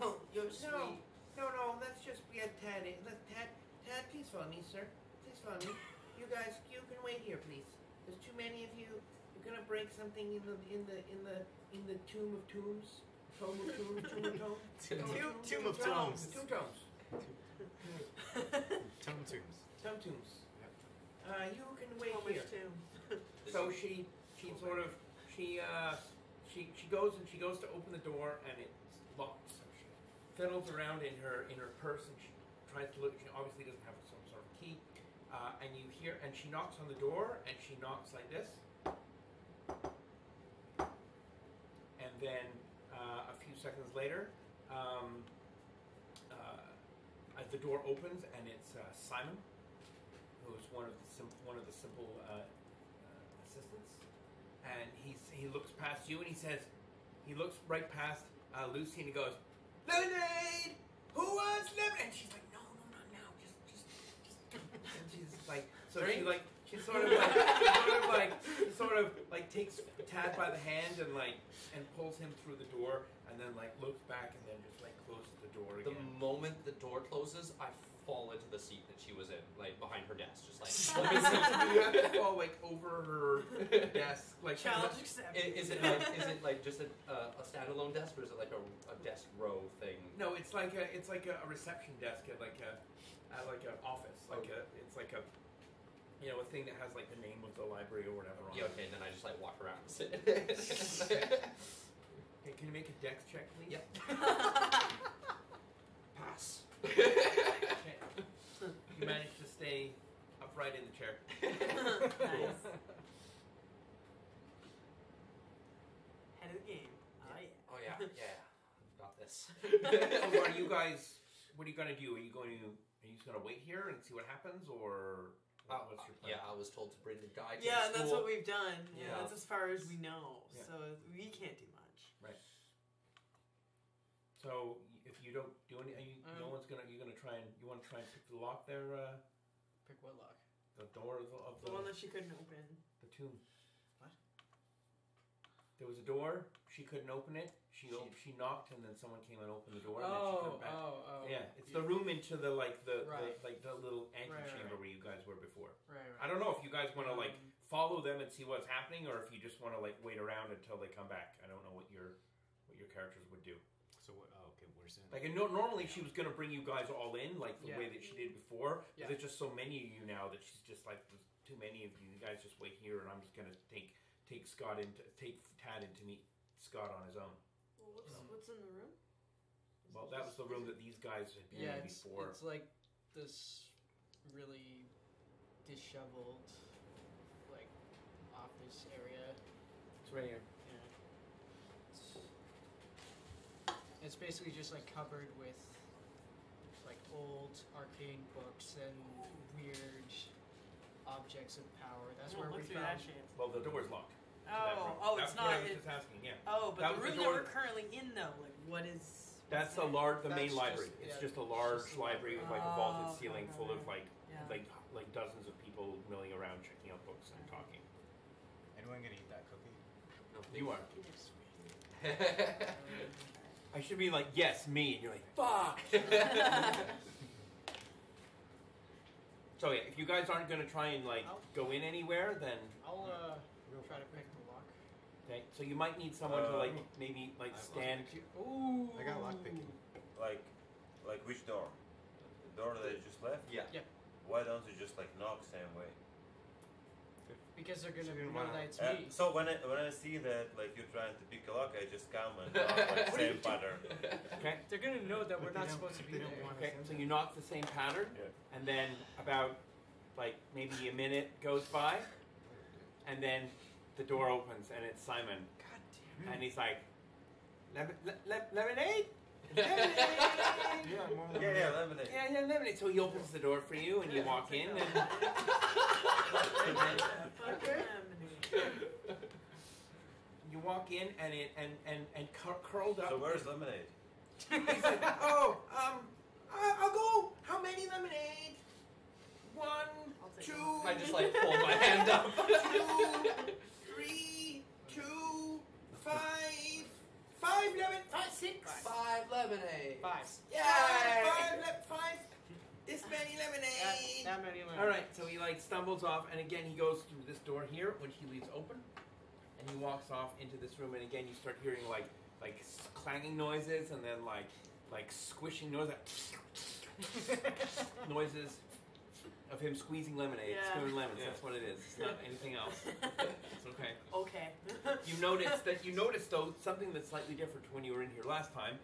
Oh, you're sweet. No, that's just we had Tad. Tad, please follow me, sir. Please follow me. You guys, you can wait here, please. There's too many of you. You're gonna break something in the tomb of tombs. Tomb of tombs. Tomb of tombs. Tomb tombs. Tomb tombs. Tomb tombs. You can wait Homer's here. tomb. So she goes to open the door, and it's locked. So she fiddles around in her purse, and she tries to look. She obviously doesn't have some sort of key. And you hear, and she knocks on the door, and she knocks like this. And then a few seconds later, the door opens, and it's Simon, who's one of the simple assistants. And he looks past you, and he looks right past Lucy, and he goes, "Lemonade! Who wants lemonade?" And she's like, "No, not now. Just." And she's like, so she sort of takes Tad by the hand and pulls him through the door, and then looks back and then just closes the door again. The moment the door closes, I fall into the seat that she was in, behind her desk, just You have to fall over her desk. Challenge accepted. Is it just a standalone desk, or is it a desk row thing? No, it's like a reception desk at an office. It's like a a thing that has the name of the library or whatever on Yeah, it. okay, then I just walk around and sit. Okay, can you make a dex check, please? Yep. Pass. Okay. You managed to stay upright in the chair. Nice. Head of the game. Oh yeah. Oh yeah, I've got this. So what are you gonna do? Are you just gonna wait here and see what happens, or what's your plan? Yeah, I was told to bring the guy to Yeah, the that's school. what we've done. Yeah, Yeah. that's as far as we know. Yeah. So we can't do much. Right. So if you don't do any, you want to try and pick the lock there, Pick what lock? the door of The one that she couldn't open. the tomb. What? There was a door. She couldn't open it. She knocked, and then someone came and opened the door. And then she Oh. come back. Yeah, it's the room into the Right. the little antechamber Right. where you guys were before. Right. I don't know if you guys want to follow them and see what's happening, or if you just want to wait around until they come back. I don't know what your characters would do. So what? Oh, okay, where's it? Normally she was gonna bring you guys all in the Yeah. way that she did before. Yeah. There's just so many of you now that she's just there's too many of you. You guys just wait here, and I'm just gonna take Tad in to meet Scott on his own. Well, what's in the room? Well, that was the room that these guys had been Yeah, in it's before. this really disheveled office area. It's right here. It's basically just covered with old arcane books and weird objects of power. That's where we look through found. that shit. Well, the door's locked. to that room. Oh, That's it's what not. I was just asking. Yeah. Oh, but That the was room the that door- we're currently in, though, what is? That's the main That's library. just- It's yeah, just a large just a library with a library. vaulted Oh, ceiling okay, full of yeah. dozens of people milling around, checking out books and talking. Anyone gonna eat that cookie? You are. I should be like, yes, me, and you're like, fuck. So yeah, if you guys aren't gonna try and go in anywhere, then I'll try to pick the lock. okay. So you might need someone to maybe stand. Ooh. I got lockpicking. Like which door? The door that you just left? Yeah. Yeah. Why don't you just knock same way? Because they're gonna So you're know gonna that it's Uh, me. so when I see that you're trying to pick a lock, I just come and knock same pattern. Okay. They're gonna know that we're But not they don't- supposed to be they don't there. want Okay. So you knock the same pattern, Yeah. and then about maybe a minute goes by, and then the door opens, and it's Simon, God damn and he's like, Lemonade? Yeah, more than Yeah, lemonade. Yeah, lemonade. So he opens the door for you, and you walk in, and you walk in, and curled up. So where's lemonade? He said, "Oh, I'll go. How many lemonade? 1, I'll take 2, I just like hold my hand up. 2, 3, 2, 5, 5 lemon, 5, 6, 5 lemonade. 5. Yay! 5, this many lemonade. That many lemons. All right, so he like stumbles off, and again he goes through this door here, which he leaves open, and he walks off into this room, and again you start hearing like clanging noises, and then like squishing noises, noises of him squeezing lemonade, Yeah. squeezing lemons. Yeah. That's what it is. It's not anything else. It's okay. Okay. You notice though something that's slightly different to when you were in here last time.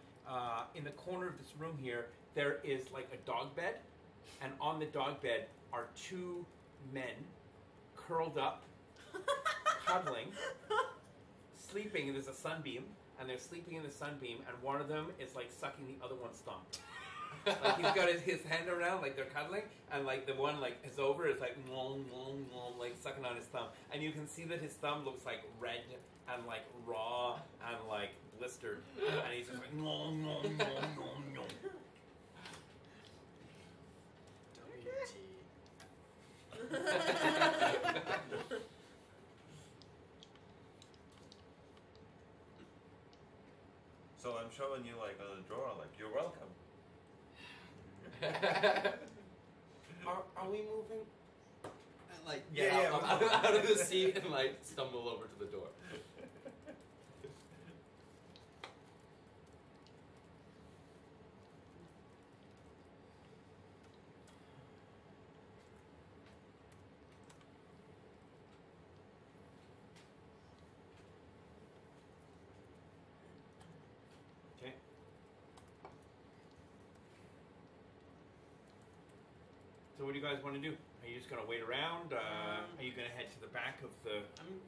In the corner of this room here, there is like a dog bed, and on the dog bed are 2 men curled up, cuddling, sleeping. There's a sunbeam, and they're sleeping in the sunbeam, and one of them is like sucking the other one's thumb. Like he's got his hand around, like they're cuddling, and like the one like is over is like nom, nom, nom, like sucking on his thumb, and you can see that his thumb looks like red and like raw and like blistered, and he's just like nom, nom, nom, nom, nom. So I'm showing you like on the drawer, like you're welcome. Are we moving? And like Yeah, get out of the seat and like stumble over to the door. Okay. So what do you guys want to do? Are you just gonna wait around? Are you gonna head to the back of the? I'm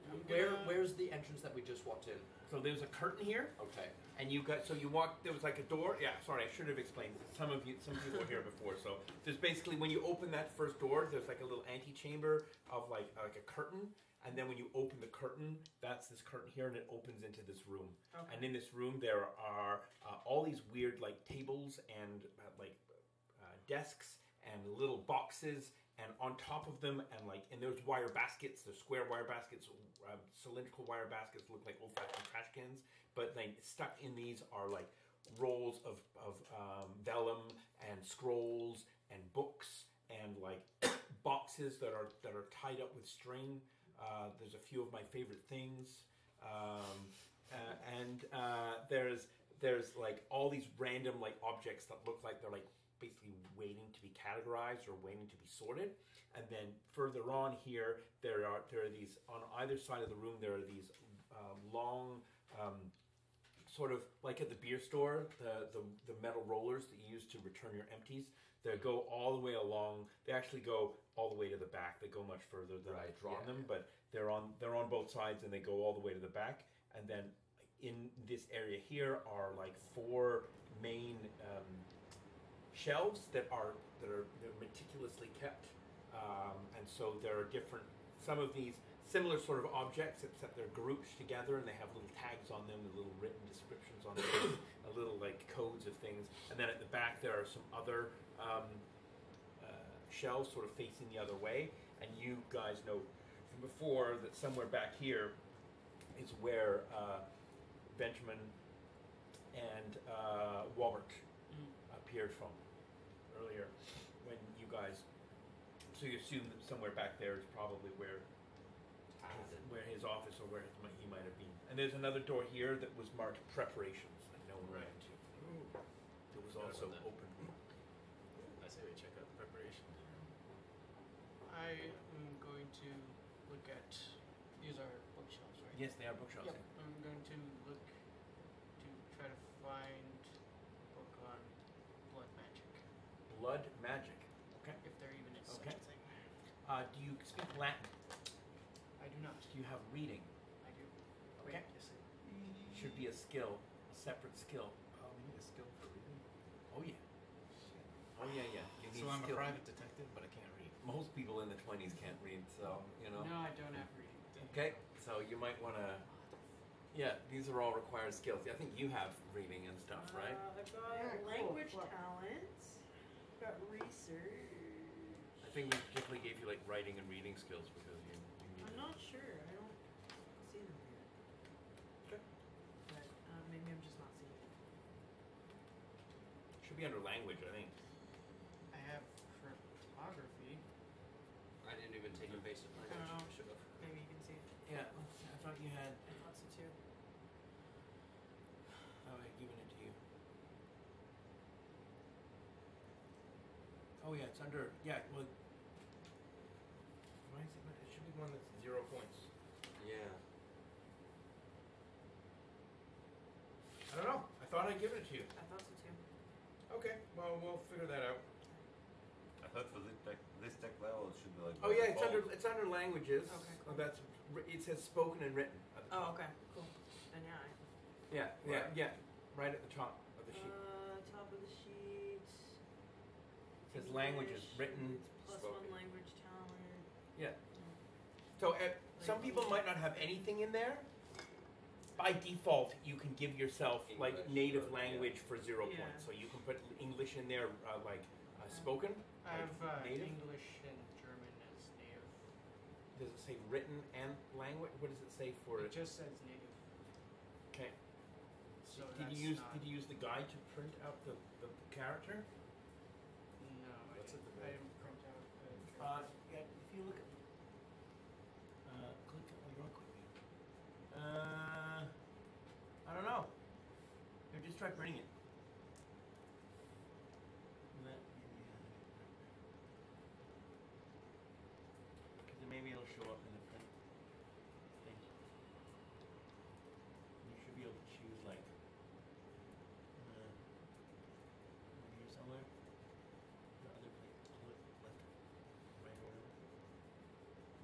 Where's the entrance that we just walked in? So there's a curtain here, Okay. and you walk. There was like a door. Yeah, sorry, I should have explained. Some people were here before. So there's basically when you open that first door, there's like a little antechamber of like a curtain, and then when you open the curtain, that's this curtain here, and it opens into this room. Okay. And in this room, there are all these weird like tables and desks and little boxes, and on top of them, and there's wire baskets. There's square wire baskets, cylindrical wire baskets, look like old-fashioned trash cans. But like stuck in these are like rolls of vellum and scrolls and books and like boxes that are tied up with string. There's a few of my favorite things, and there's like all these random like objects that look like they're like basically waiting to be categorized or waiting to be sorted. And then further on here, there are these on either side of the room. There are these long, sort of like at the beer store, the metal rollers that you use to return your empties. They go all the way along. They actually go all the way to the back. They go much further than I've drawn them, but they're on both sides, and they go all the way to the back. And then in this area here are like 4 main shelves that are they're meticulously kept, and so there are different. Some of these similar sort of objects, except they're grouped together, and they have little tags on them, and little written descriptions on them, a little like codes of things. And then at the back there are some other shelves, sort of facing the other way. And you guys know from before that somewhere back here is where Benjamin and Walbert appeared from earlier when you guys. So you assume that somewhere back there is probably where his office or where he might have been. And there's another door here that was marked preparations that no one went to. It was also open. I say we check out the preparation. I am going to look at. These are bookshelves, right? Yes, they are bookshelves. Yep. I'm going to look to try to find a book on blood magic, Blood magic. Okay. if there even is Okay. such a thing. Do you speak Latin? I do not. Do you have reading? I do. Okay. Wait, yes, Should be a skill separate skill. Oh, we need a skill for reading. Oh yeah. Oh yeah, yeah. You need So I'm a skill. private detective, but I can't read. Most people in the 20s can't read, so you know. No, I don't have reading. Okay, so you might want to. Yeah, these are all required skills. I think you have reading and stuff, right? I've got Yeah, cool. language What? talents. Got research. I think we particularly gave you like writing and reading skills because you need I'm them. not sure. I don't see them here. Okay. But maybe I'm just not seeing it. Should be under language, I think. I have cryptography. I didn't even take a basic language. Oh. I should have. Maybe you can see it. Yeah, I thought you had. I thought so too. Oh, I had given it to you. Oh yeah, it's under. Yeah, well. Why is it? It should be one that's 0 points. Yeah. I don't know. I thought I'd given it to you. I thought so too. Okay, well we'll figure that out. I thought for this tech level it should be like. Oh by yeah, default. it's under languages. Okay, Oh, cool. that's it says spoken and written. At the Oh, top. okay. Cool. Then yeah. Yeah. Right at the top of the sheet. Top of the sheet. It says languages written. Plus spoken. 1 language talent. Yeah. So some people might not have anything in there. By default, you can give yourself like English, native or- language for 0 Yeah. points. So you can put English in there, spoken. I have native. English and German as native. Does it say written and language? What does it say for It it? just says native. Okay. So Did that's you use not, Did you use the guide to print out the character? No, What's I at the didn't. I back? didn't print out the character. Yeah. If you look at, click it real quickly. I don't know. Here, just try printing it. Because maybe it'll show up in the print thing. You should be able to choose like here somewhere. The other place, left, right, or whatever.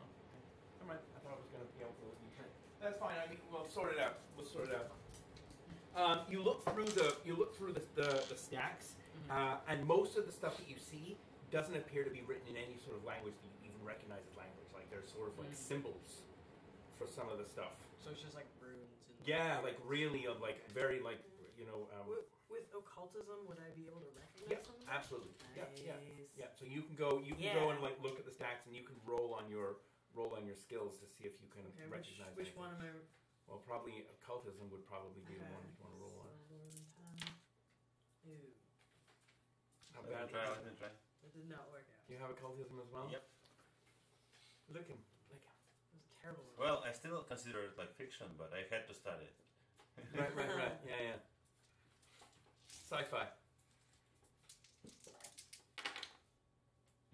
Oh, okay. Never mind. I thought I was going to be able to let you print. That's fine. I mean, we'll sort it out. We'll sort it out. You look through the stacks, and most of the stuff that you see doesn't appear to be written in any sort of language that you even recognize as language. Like there's sort of like symbols for some of the stuff. So it's just like runes and. Yeah, like really, like very like With occultism, would I be able to recognize Yeah, some of that? absolutely. Yeah. Nice. Yeah. So you can go Yeah. and like look at the stacks, and you can roll on your skills to see if you can Okay, recognize which anything. one am I? Well, probably occultism would probably be the one you want to roll on. Ew. How Let bad? me try. Let me try. That did not work out. You have occultism as well? Yep. Look him. It was a terrible. Well, I still consider it like fiction, but I had to study it. Right. Yeah. Sci-fi.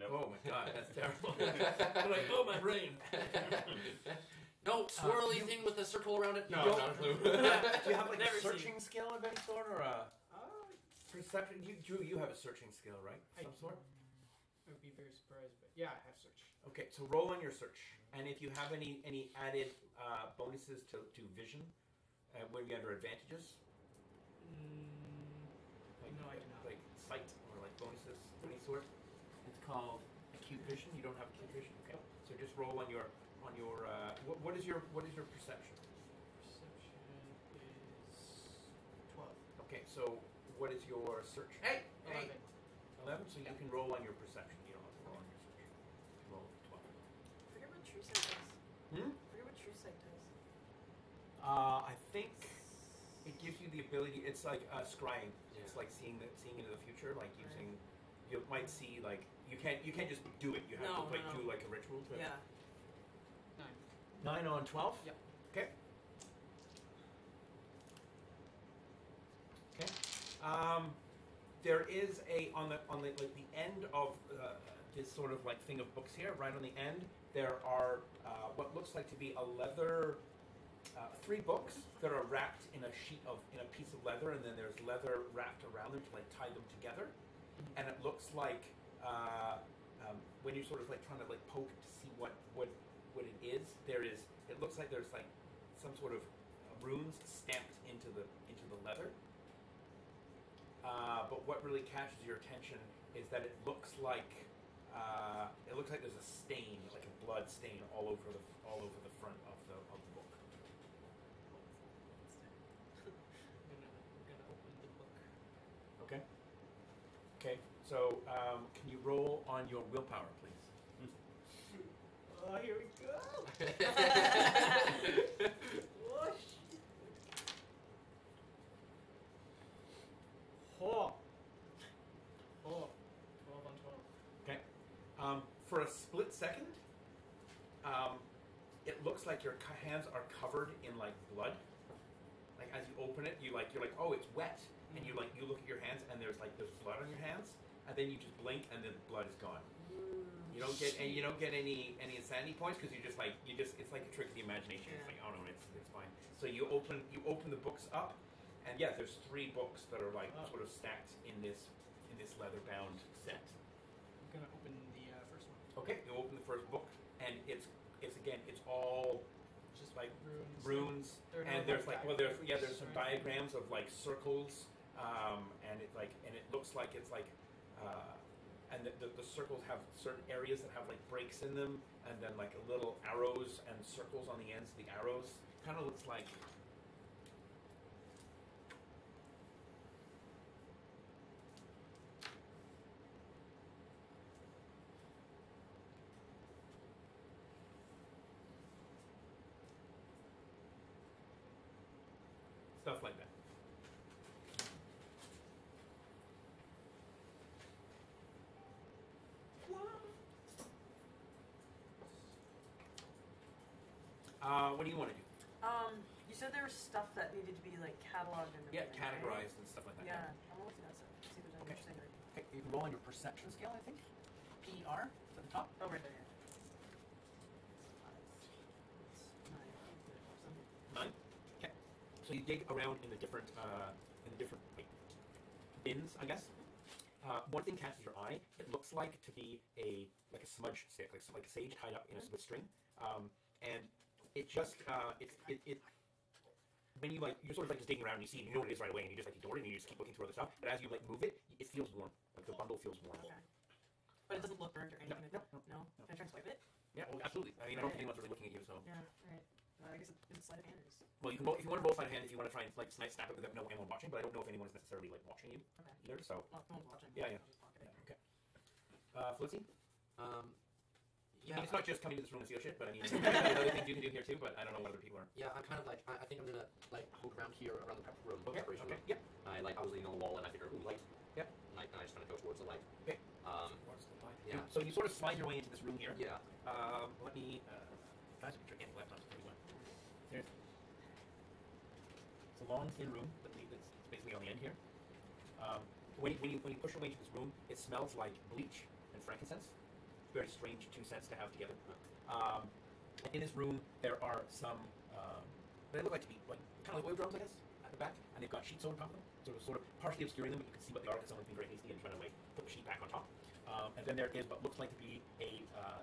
Nope. Oh my god, that's terrible. I'm like, oh my brain. No, swirly you- thing with a circle around it? You No, don't- not a clue. Do you have like Never a seen searching skill of any sort or a Oh, perception? Drew, you have a searching skill, right? I Some sort? would be very surprised, but yeah, I have search. Okay, so roll on your search. And if you have any added bonuses to vision, when you under advantages, like, No, I do not. like sight or like bonuses of any sort, it's called acute vision. You don't have acute vision, okay? So just roll on your what is your perception? Perception is 12. Okay, so what is your search? Hey, 11. 11. So you can roll on your perception. You don't have to roll on your search. Roll 12. forget what true sight does. Forget what true sight does. I think it gives you the ability. It's like scrying. It's Yeah. like seeing into the future. Like using, you might see like you can't just do it. You have No, to like no, no. do like a ritual. To Yeah. 9 on 12. Yep. Okay. Okay. There is on the like the end of this sort of like thing of books here. Right on the end, there are what looks like to be a leather. 3 books that are wrapped in a piece of leather, and then there's leather wrapped around them to like tie them together. And it looks like when you're sort of like trying to like poke to see what it is, it looks like there's like some sort of runes stamped into the leather, but what really catches your attention is that it looks like there's a stain, like a blood stain, all over the front of the book. I'm gonna open the book. Okay. Okay. So can you roll on your willpower, please? Oh, here we go. Whoosh. Oh. 12 on 12. Okay. For a split second, it looks like your hands are covered in like blood. Like as you open it, you're like, oh, it's wet, and you look at your hands, and there's blood on your hands, and then you just blink, and the blood is gone. You don't get any insanity points because it's like a trick of the imagination. It's like, oh no, it's fine. So you open the books up, and yeah, there's 3 books that are like sort of stacked in this leather bound set. I'm gonna open the first one. Okay, you open the first book, and it's all just like runes, and there's some diagrams of like circles, and it looks like it's like. And the circles have certain areas that have like breaks in them, and then like little arrows and circles on the ends of the arrows. Kind of looks like stuff like that. What do you want to do? You said there was stuff that needed to be like cataloged and Yeah, everything, categorized and stuff like that. right? Yeah, I want to look at that stuff. See if there's anything Okay. interesting. Okay, you can roll on your perception scale, I think. PR at the top. Oh, right there. Yeah. 9. Okay. So you dig around in the different like, bins, I guess. One thing catches your eye. It looks like to be a smudge stick, like sage tied up in a with string, and it just when you're sort of like just digging around, and you see, you know what it is right away, and you just like ignore it, and you just keep looking through other stuff. But as you like move it, it feels warm. Like the bundle feels warm. Okay. But it doesn't look burnt or anything. No. Can I try and swipe it? Yeah, well, absolutely. I mean, I don't think anyone's really looking at you, so. Yeah. Right. I guess it's sleight of hand. Well, you can roll, if you want to roll sleight of hand, if you want to try and like snap it without no anyone watching, but I don't know if anyone is necessarily like watching you Okay. either. So. Well, no one's watching. Yeah. I'll just pocket it. Okay. Flitzy? Yeah, it's not just coming to this room and steal shit, but I mean, there's other things you can do here too. But I don't know what other people are. Yeah, I'm kind of like, I think I'm gonna like hold around here around the prep room. Okay. Preparation Okay. room. Yep. I was leaning on the wall and I figured, ooh, light. Yep. And I just kind of go towards the light. Okay. Yeah. So you sort of slide your way into this room here. Yeah. Let me. Guys, picture getting laptops if you want. Here's. It's a long, thin room, but it's basically on the end here. When you push your way into this room, it smells like bleach and frankincense. Very strange 2 scents to have together. In this room, there are some. They look like to be like kind of like oil drums, I guess, at the back, and they've got sheets over top of them, so it's sort of partially obscuring them, but you can see what they are. Because someone's being very hasty and trying to like put the sheet back on top. And then there is what looks like to be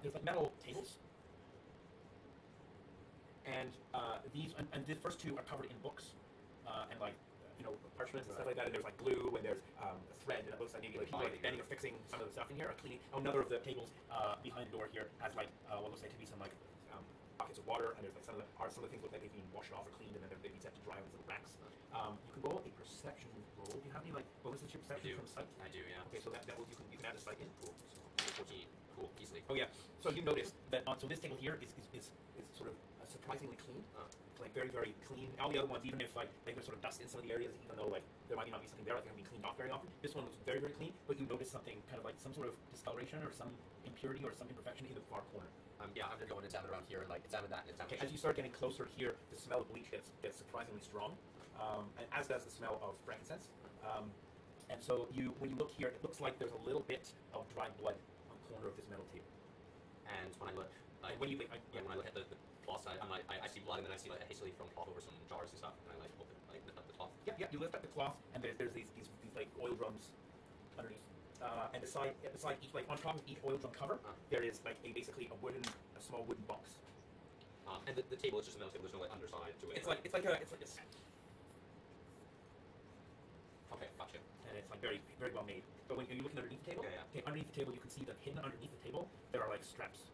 there's like metal tables, and the first 2 are covered in books and like parchments and stuff like that. And there's like glue and there's a thread, and it looks like maybe like people are bending or fixing some of the stuff in here, or cleaning. Another of the tables behind the door here has like what looks like to be some like buckets of water, and there's like some of the things look like they've been washed off or cleaned, and then they've been set to dry in these little racks. You can roll a perception roll. Do you have any like bonuses to your perception from sight? I do, yeah. Okay, so that will, you can add the sight in. Cool. So 14. Cool. Easily. Oh yeah. So you notice that so this table here is sort of surprisingly clean. Like very, very clean. All the other ones, even if like there's sort of dust in some of the areas, even though like there might not be something there, like they haven't been cleaned off very often. This one looks very, very clean, but you notice something kind of like some sort of discoloration or some impurity or some imperfection in the far corner. Yeah, I'm gonna go and examine around here and like examine that and examine. Okay, as you start getting closer here, the smell of bleach gets surprisingly strong, and as does the smell of frankincense. And so when you look here, it looks like there's a little bit of dried blood on the corner of this metal table. And when I look, when I look at the cloth side, I see blood, and then I see like hastily thrown cloth over some jars and stuff, and I like lift up the cloth. Yeah. You lift up the cloth, and there's these like oil drums underneath. And beside each, like on top of each oil drum cover, there is like basically a small wooden box. And the table is just a metal table. There's no like underside to it. It's like a. Okay, gotcha. And it's like like very very well made. But when you're looking underneath the table, okay, underneath the table you can see that hidden underneath the table there are like straps.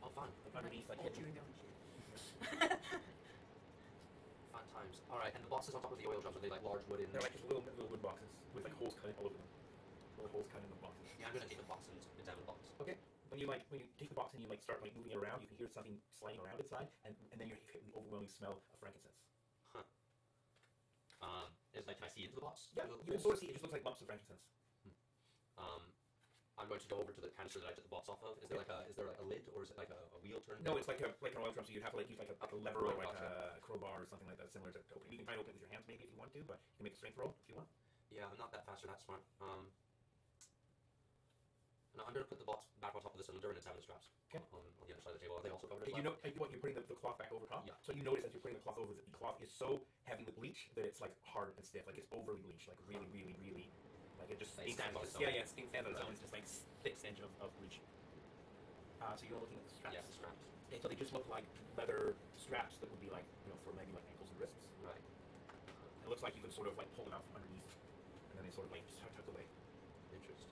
Oh, fun. Like underneath, like All hidden. chewing gum and shit. Fun times. All right, and the boxes on top of the oil drums, are they like large wooden? They're like just little wood boxes with like holes cut in all over them. Little holes cut in the boxes. Yeah, I'm gonna take the box and examine the box. Okay. When you take the box and you like start like moving it around, you can hear something sliding around inside, and then you're hit with the overwhelming smell of frankincense. Huh. Is like, can I see into the box? Yeah, you can sort of see it just looks like lumps of frankincense. I'm going to go over to the canister that I took the box off of. Is there like a lid, or is it like a wheel turn? No, it's like an oil drum, so you'd have to like use like a lever or Right, like gotcha. a crowbar or something like that, similar to open. You can try to open it with your hands maybe if you want to, but you can make a strength roll if you want. Yeah, I'm not that fast or that smart. And I'm gonna put the box back on top of the cylinder and examine the straps. Okay. On the other side of the table. Are they also covered? You know what, you're putting the cloth back over top. Yeah. So you notice as you're putting the cloth over, the cloth is so heavy with bleach that it's like hard and stiff, like it's overly bleached, like really, really, really, like it just It stands on its own. Yeah, it stands on its own. It's just like thick stench of bleach. So you're looking at the straps. Yeah, the straps. Okay, so they just look like leather straps that would be like, for maybe like ankles and wrists. Right. It looks like you can sort of like pull them out from underneath, and then they sort of like just tuck away. Interesting.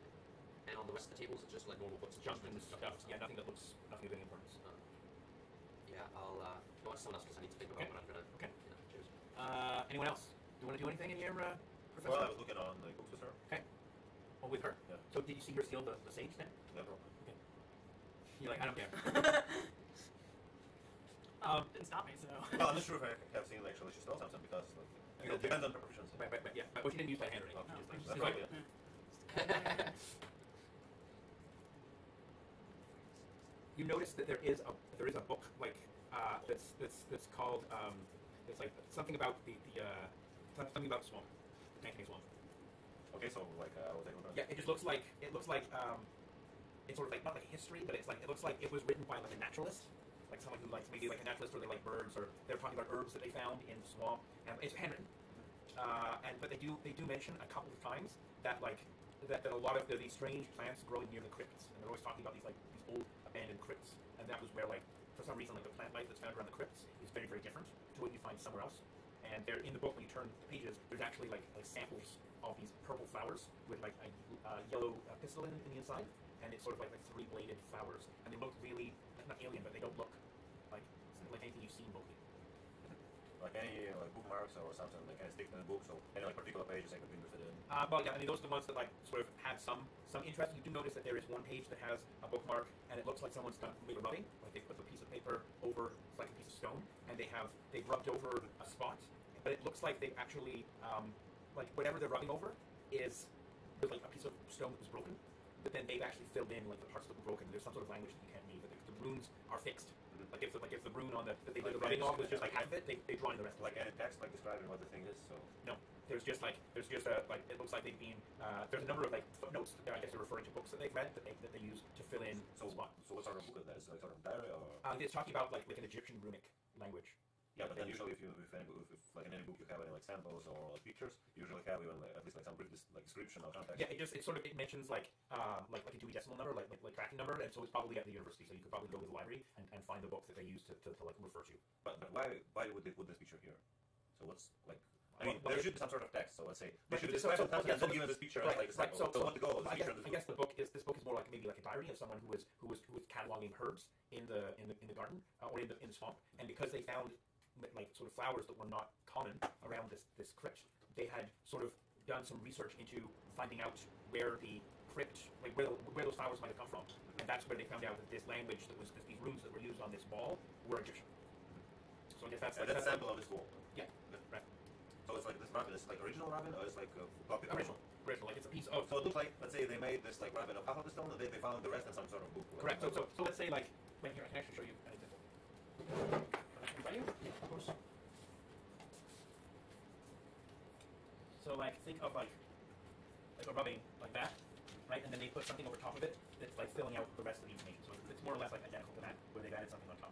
And on the rest of the tables, it's just like normal books and Junk and stuff. stuff. Yeah, nothing of any importance. Yeah, I'll go on to someone else because I need to think about Okay. what I'm gonna. Okay. Yeah, cheers. Anyone else? Do you want to do anything in here, Professor? Well, I was looking on like books with her. Okay. Oh, with her? Yeah. So did you see her steal the sage then? Yeah, bro. Okay. You're like, I don't care. Didn't stop me, so. Well, I'm not sure if I have seen actually she stole something because like, it depends on proficiency. Right, yeah. But she didn't use that hand or anything. Oh, She just that's like, right. Yeah. You notice that there is a book like that's called it's like something about something about swamp, the Tank swamp. Okay, so like I will take a look. Yeah, it just looks like it's sort of like not like history, but it looks like it was written by like a naturalist, like someone who likes maybe like a naturalist or they like birds or they're talking about herbs that they found in the swamp, and it's handwritten. But they do mention a couple of times that that a lot of these strange plants growing near the crypts, and they're always talking about these old abandoned crypts, and that was where for some reason the plant life that's found around the crypts is very very different to what you find somewhere else. And there in the book when you turn the pages, there's actually like samples of these purple flowers with like a yellow pistil in the inside, and it's sort of like three-bladed flowers, and they look really not alien, but they don't look like anything you've seen locally. Like any like bookmarks or something that can stick in the book, so any like particular pages I could be interested in. Well, yeah, I mean those are the ones that like sort of have some interest. You do notice that there is one page that has a bookmark, and it looks like someone's done maybe rubbing, like they put a piece of paper over like a piece of stone, and they've rubbed over a spot, but it looks like they've actually like whatever they're rubbing over is there's like a piece of stone that was broken, but then they've actually filled in like the parts that were broken. There's some sort of language that you can't read, but the runes are fixed. Like if the rune on that they did the rubbing off was just like half of it, they draw in the rest. Like any text like describing what the thing is. So no, there's just a like it looks like they've been there's a number of like footnotes. I guess they're referring to books that they've read that they use to fill in the spot. So what sort of book is that? Is it like sort of diary or? It's talking about like an Egyptian runic language. Yeah, but then usually if like in any book you have any like samples or like pictures, you usually have even like, at least like some brief like description or context. Yeah, it mentions like a Dewey Decimal number, like tracking number, and so it's probably at the university. So you could probably go to the library and find the book that they use to like refer to. But why would they put this picture here? So what's like? I mean, there should be some sort of text. So let's say they should describe it and then give us this picture as like a sample. So what the goal of this picture? I guess this book is more like maybe like a diary of someone who was cataloging herbs in the garden or in the swamp, and because they found like sort of flowers that were not common around this crypt, they had sort of done some research into finding out where the crypt, like where those flowers might have come from, and that's where they found out that this language that was these runes that were used on this wall were Egyptian. So I guess that's a sample of this wall. Yeah, right. So it's like this rabbin is like original rabbin or it's like a copy? Original, like it's a piece of. So it looks like, let's say they made this like rabbin of half of the stone, and they found the rest in some sort of book. Correct. So let's say like right here, I can actually show you an example. Yeah, of course. So like think of like a rubbing like that, right? And then they put something over top of it that's like filling out the rest of the information. So it's more or less like identical to that, where they've added something on top.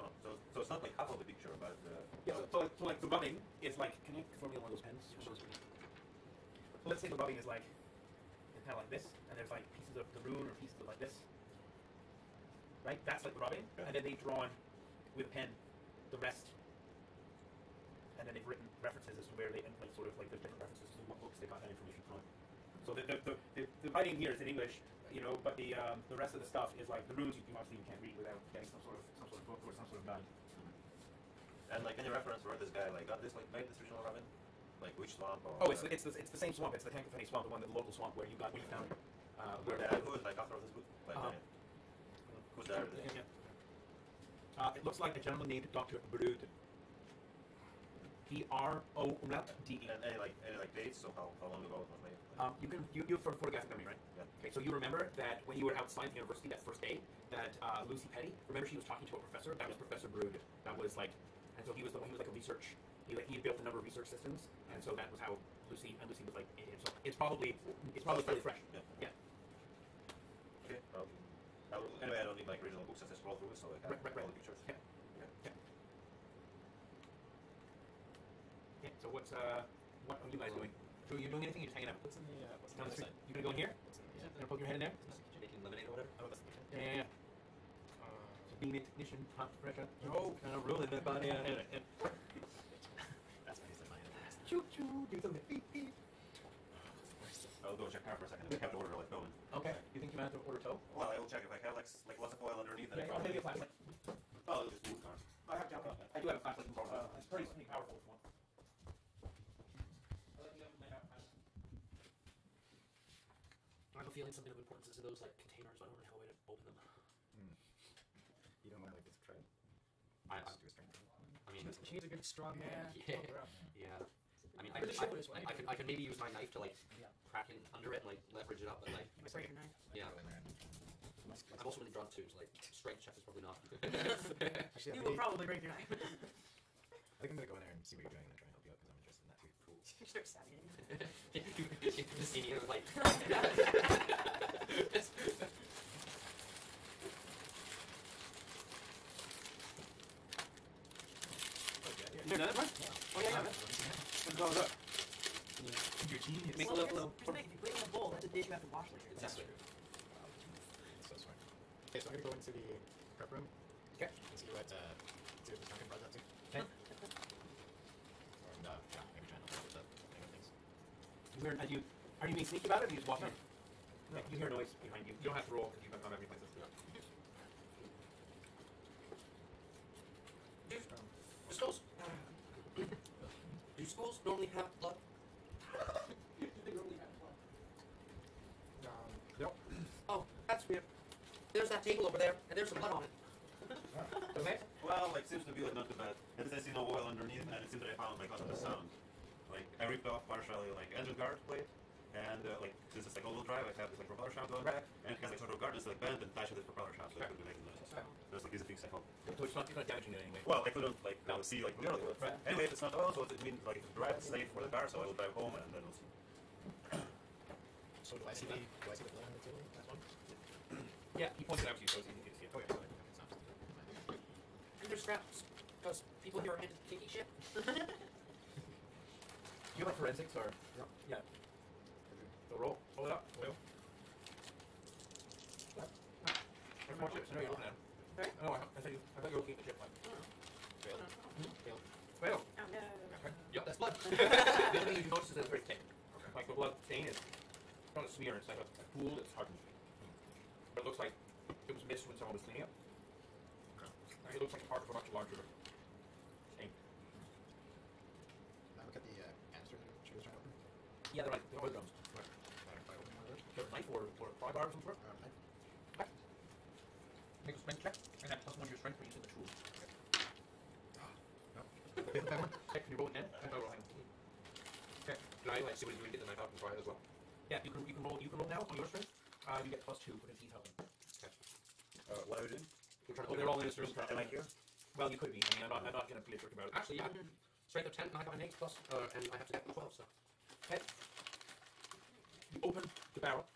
Oh, so it's not like half of the picture, but yeah. So like the rubbing is like, can you throw me one of those pens? So let's say the rubbing is like it's kind of like this, and there's like pieces of the rune or pieces of like this, right? That's like the rubbing, and then they've drawn with a pen the rest. And then they've written references as to where they, and like sort of like there's different references to what books they got that information from. So the writing here is in English, you know, but the rest of the stuff is like the runes you obviously can't read without getting some sort of book or some sort of guide. And like any reference where this guy like got this like made this original ramen, like which swamp? Or Oh, it's the same swamp. It's the Tankafeni swamp, the one, the local swamp where you found it. who is like author of this book? Like, who's there? It looks like a gentleman named Dr. Brood. Broode. And any like dates? So how long ago it was made? You have photographic memory, right? Yeah. Okay, so you remember that when you were outside the university that first day, that Lucy Petty, remember she was talking to a professor? That was Professor Brood. That was like, and so he was like a research. He had built a number of research systems, and so that was how Lucy was like. So it's probably fairly fresh. Yeah. Okay. Anyway, I don't need like original books as I scroll through it, so I can Right. all the pictures. Yeah. So what are you guys doing? Are you doing anything? You're just hanging out. What's in the Down the street. side? You gonna go in here? What's in the You gonna poke your head in there? Making lemonade or whatever. Oh, that's the Yeah. So being a technician, hot pressure. Oh, kind of rolling that body out. That's nice in my head. Choo choo. Do something. Beep beep. I'll go check out for a second. I have to order like going. Okay. You think you might have to order tow? Well, I will check if I have like lots of oil underneath. Then I I'll probably maybe a flashlight. Oh, it'll just move cars. I do have a flashlight. It's pretty powerful if you want. I have a feeling something of importance is those like containers, but I don't really have a way to open them. You don't mind like this trend? I Just do a strength. mean, She needs a good strong hand. yeah. I mean, Really simple this way. I could maybe use my knife to like crack in under it and like leverage it up, but like, My greater knife. yeah. I'm also really drawn to like strength check is probably not. Actually, You will probably break your knife. I think I'm gonna go in there and see what you're doing and then try and help you out because I'm interested in that too. Cool. You start stabbing him. You can see me like. You know that one? Oh yeah. What's all up? Your genius. Make a Well, little. here's the thing. If you put it in a bowl, that's a dish you have to wash later. Exactly. So smart. Okay, so I'm gonna go into the prep room. Okay. And see what the Duncan brought up to. Okay. And yeah, maybe try and help with the things. Are you being sneaky about it, or you just walking in? No. You hear noise behind you. You don't have to roll because you've gone every place. Do schools normally have blood? Nope. Oh, that's weird. There's that table over there, and there's some blood on it. Okay. Well, like, seems to be like not too bad. It says, no oil underneath, and it seems that I found like under the sound. Like, I ripped off partially like engine guard plate, and like since it's like all-wheel drive, I have this like propeller shaft going back, and it has like sort of guard that's like bent and attached to this propeller shaft, so it could be making noise. There's like these things I hope. So it's not damaging it anyway. Well, I couldn't like see like clearly. But anyway, if it's not oil, so it means like it's drive safe for the car, so I will drive home and then we'll see. So do I see the blood on the table? That's one. Yeah, he points it out to you so it's easy to see it. Okay, so it's not. And there's scraps, because people here are into kinky shit. Do you like forensics or? Yeah. So roll it up. Oil. There's more chips. I know you're looking at them. Sorry? Oh, I thought you were looking at the chip one. Failed. Failed. Well, Oh, no. yeah, that's blood. The other thing you notice is that it's very thick. Like the blood stain is not a smear, it's like a pool that's hardened. But it looks like it was missed when someone was cleaning up. It looks like part of a much larger stain. Now look at the canister that she was trying to open. Yeah, they're like oil drums. If I open one of those. Do you have a knife or a pry bar of some sort? Knife. Make a strength check, and that plus one your strength for using the tool. No. Failed that one. Okay, can you roll it then? Oh, rolling. Okay. Can I like see what he's doing, get the knife out and try it as well? Yeah, you can roll now on your strength. You get +2 because he's helping. What are we doing? We're trying to Oh, they're all in this room. Am I here? Well, you could be. I mean, I'm not going to play a trick about it. Actually, yeah. Strength of 10, and I got an 8 plus, and I have to get 12, so. Okay. You open the barrel,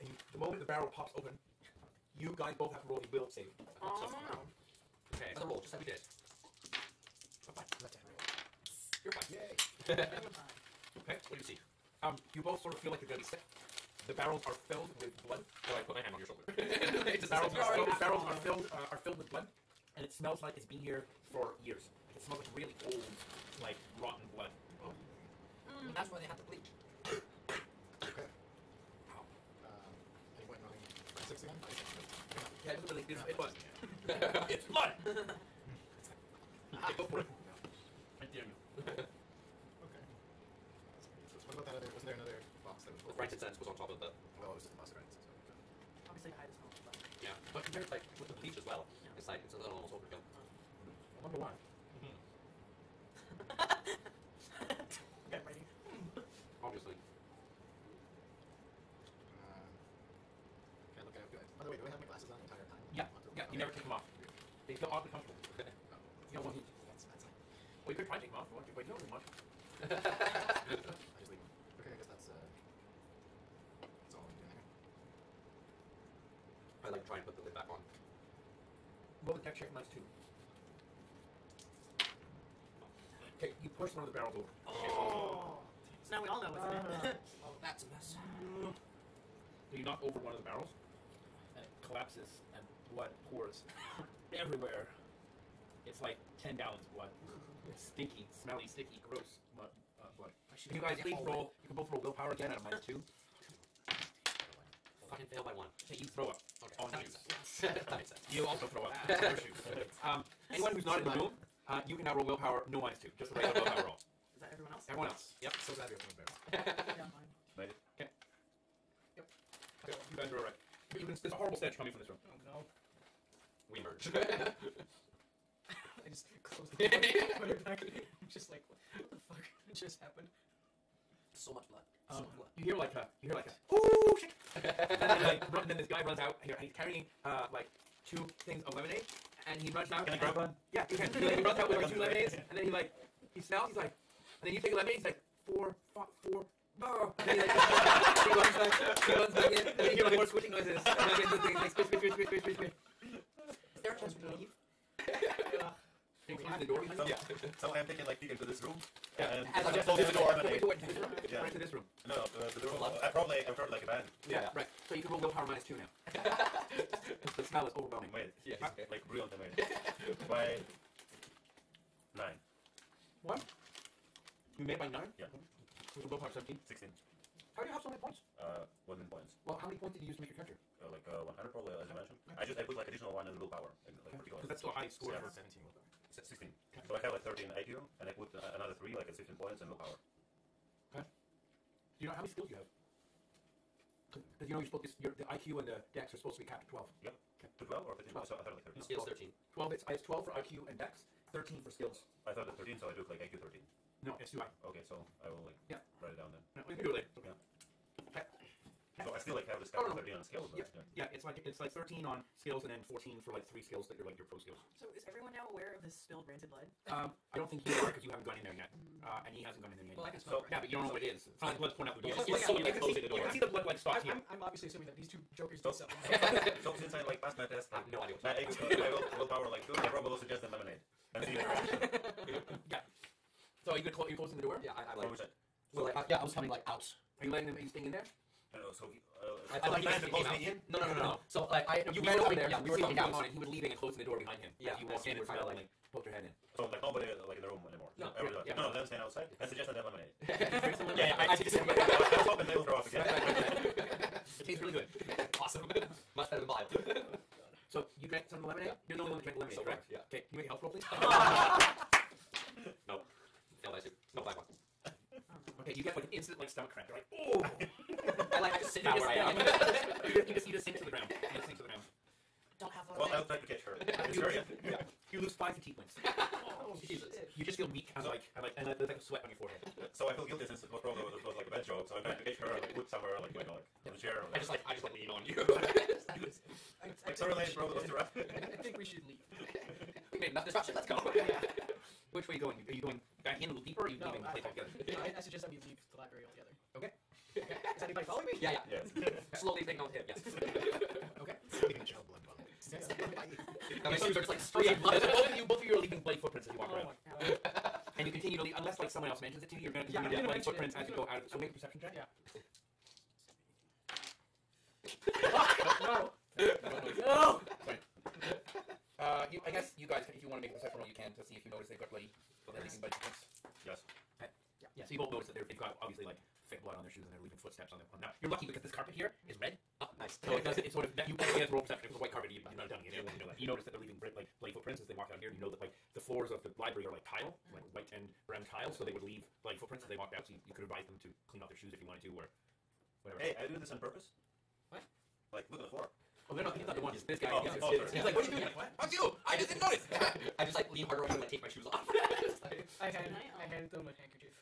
and the moment the barrel pops open, you guys both have to roll a will save. Oh, Okay, another roll, just like we did. Left hand. You're fine. Yay. Okay. What do you see? You both sort of feel like you're going to be sick. The barrels are filled with blood. So I put my hand on your shoulder. The barrels are filled with blood, and it smells like it's been here for years. It smells like really old, like rotten blood. That's why they have to bleach. Okay. Unfortunately, it was. It's blood! Okay, go for it. I dare you. Okay. So what about that other? Was there another box that was full? The frankincense was on top of the... Well, it was just a box of frankincense. So. Obviously, hide the smell. But Yeah, but compared like with the bleach as well, it's like it's a little almost overkill. I wonder why. yeah, biting. Obviously. Okay, look at it. By the way, do I have my glasses on the entire time? Yeah, you never take them off. They feel oddly comfortable. You don't want to. That's fine. Well, you could try to take them off, but you don't want to. I just leave them. Okay, I guess that's all I'm doing there. I like try and put the lid back on. Well, the texture nice too. Okay, you push one of the barrels over. Oh! So now we all know what's in it. Oh, that's a mess. So you knock over one of the barrels, and it collapses, and blood pours everywhere. It's like 10 gallons of blood. It's stinky, smelly, sticky, gross blood. Can you guys please roll? You can both roll willpower again at a -2. Fucking fail by 1. Okay, you throw up. Okay. Oh, That nice. makes sense. That makes sense. You also throw up. Anyone who's not in the room, you can now roll willpower, no -2, just the regular willpower roll. Is that everyone else? Everyone else. Yep. So glad we opened the barrel. Yeah, mine. Made it. Okay, you guys are alright. There's a horrible stench coming from this room. Oh no. We merge. I just closed the door, put it back. I'm just like, what the fuck just happened? So much blood. So much blood. You hear like a oh shit, and then this guy runs out here and he's carrying like 2 things of lemonade, and he runs out. Can I grab one? Yeah, you can. He runs out with like 2 lemonades, and then he smells. He's like, and then you take a lemonade. He's like 4. No. And then he runs back in, and then you hear like more squishing noises. And then like squish. Is there a chance we can leave? Can you close the door? So, so I'm taking like peek into this room. Yeah. And As I'm I just holding open the door. Wait, to this room? Yeah. Right to this room. No, the door. I'm probably like a band. Yeah, right. So you can roll willpower -2 now. The smell is overwhelming. Wait. Yeah. Like brilliant made. By 9. What? You made by 9? Yeah. With a willpower 17? 16. How do you have so many points? 1 points. Well, how many points did you use to make your character? Like 100 probably, as I mentioned. I put like additional 1 in the willpower. Like particular. Because that's still high score. Yeah. For 17 willpower. 16. So I have like 13 IQ, and I put another 3, like at 16 points in willpower. Do you know how many skills you have? Because you know the IQ and the Dex are supposed to be capped at 12. Yep. To 12 or 13? So I thought like 13. Skills 13. 12. It's 12 for IQ and Dex. 13 for skills. I thought that 13, so I took like IQ 13. No, it's too high. Okay, so I will like Yeah. write it down then. No, we can do it later. Yeah. Okay. So I still like have this Oh, cap no. 13 on skills. But, Yeah, it's like 13 on skills and then 14 for like 3 skills that you're like your pro skills. So is everyone now aware of this spilled rancid blood? I don't think you are because you haven't gone in there yet, and he hasn't gone in there yet. Well, I can So- smell it. Yeah, but you don't know what it is. It's not blood pouring out the door. Yeah, It's so you you can close see, the door. you can see the blood like stop here. I'm obviously assuming that these 2 jokers So- did something. So since I like passed my test, I have no idea my what's IQ willpower like 2, I probably will suggest the lemonade. And see the reaction. Yeah. So are you gonna you closing the door? Yeah, I What like. was it? Well, like, yeah, I was coming like out. Are you letting him? Are you staying in there? I don't know, so I like planned to he close came me out. in? No. So like You we ran were over coming there. Yeah, you we were were seeing coming him out. on, and he was leaving and closing the door behind him. Yeah, As you walk as in, you and were kind of trying like poke your head in. So like nobody like in the room anymore. No, Everybody. yeah. No, them staying outside. I suggested that lemonade. Yeah, I did. I was hoping they will throw off again. It tastes really good. Awesome. Much better than mine. So you drank some lemonade. You're the only one who drank lemonade, So correct? far, yeah. Okay. Can you make a health roll, please? No. Fail by 2. No, by 1. Okay. You get like an instant like stomach cramp. You're like, oh. I just sit down where I am. You just sink to the ground. You just sink to the ground. Don't have Well, I'll try to catch her. Yeah. You lose 5 fatigue points. Oh, Jesus. You just feel weak and there's like a sweat on your forehead. So I feel guilty since it was probably was like a bad joke. So I'm trying to catch her, like put somewhere, like you know, like on the chair. Or, I just like lean on you. like sorry, lady, bro, was too rough. I think we should leave. We made enough disruption. Let's go. Which way are you going? Are you going back in a little deeper, or are you leaving the place altogether? I suggest that we leave the library altogether. Okay. Is anybody following me? Yeah. Yes. Slowly taking on him. Yes. Okay. Speaking of child blood bubble. Now my shoes are just like streaming blood. Both of you are leaving bloody footprints as you walk Oh around. my god. And you continue to leave, unless like someone else mentions it to you, you're going to Yeah, continue to I'm leave gonna bloody mention footprints it. as you go out. So make a perception check. Yeah. No. No. Sorry. I guess you guys, if you want to make a perception roll, you can to see if you notice they've got bloody, they're leaving bloody footprints. Yes. Yeah. So you both notice that they've got obviously like thick blood on their shoes and they're leaving footsteps on them. Now you're lucky because this carpet here is red. Oh, nice. So it does it's sort of you get roll perception with the white carpet. You're not done it. You know that. You notice that they're leaving like bloody footprints as they walk down here. You know that like the floors of the library are like tile, like white and brown tile, so they would leave bloody footprints as they walked out. So you could advise them to clean off their shoes if you wanted to, or whatever. Hey, I do this on purpose. What? Like, look at the floor. Oh, they're not. He's not the one. It's this guy. Oh, he's sorry. like, what are you doing? What? Fuck you! I just didn't notice. I just like lean harder and like take my shoes off. I handed them a handkerchief.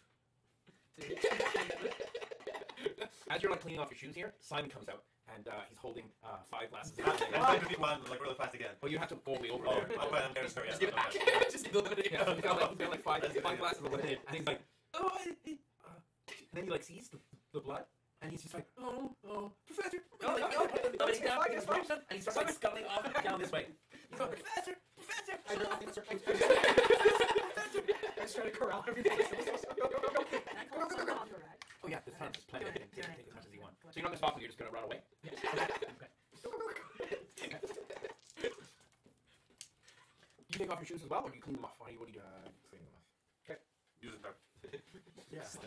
As you're like cleaning off your shoes here, Simon comes out and he's holding 5 glasses. I'm trying to do one like really fast again. Well, you have to go way over Oh, there. I'm very sorry. Just give it back. Just give it. Yeah, he's got like five glasses of lemonade, and he's like, oh, and then he like sees the blood, and he's just like, oh, Professor, and he starts like scuttling off down this way. He's going, Professor. I was trying to corral everything. Oh yeah, there's tons. There's plenty. Take as much as you want. So you're not gonna stop him. You're just gonna run away. Yes. You take off your shoes as well, or do you clean them off? What do you do? Clean them off. Use it back. Yeah. So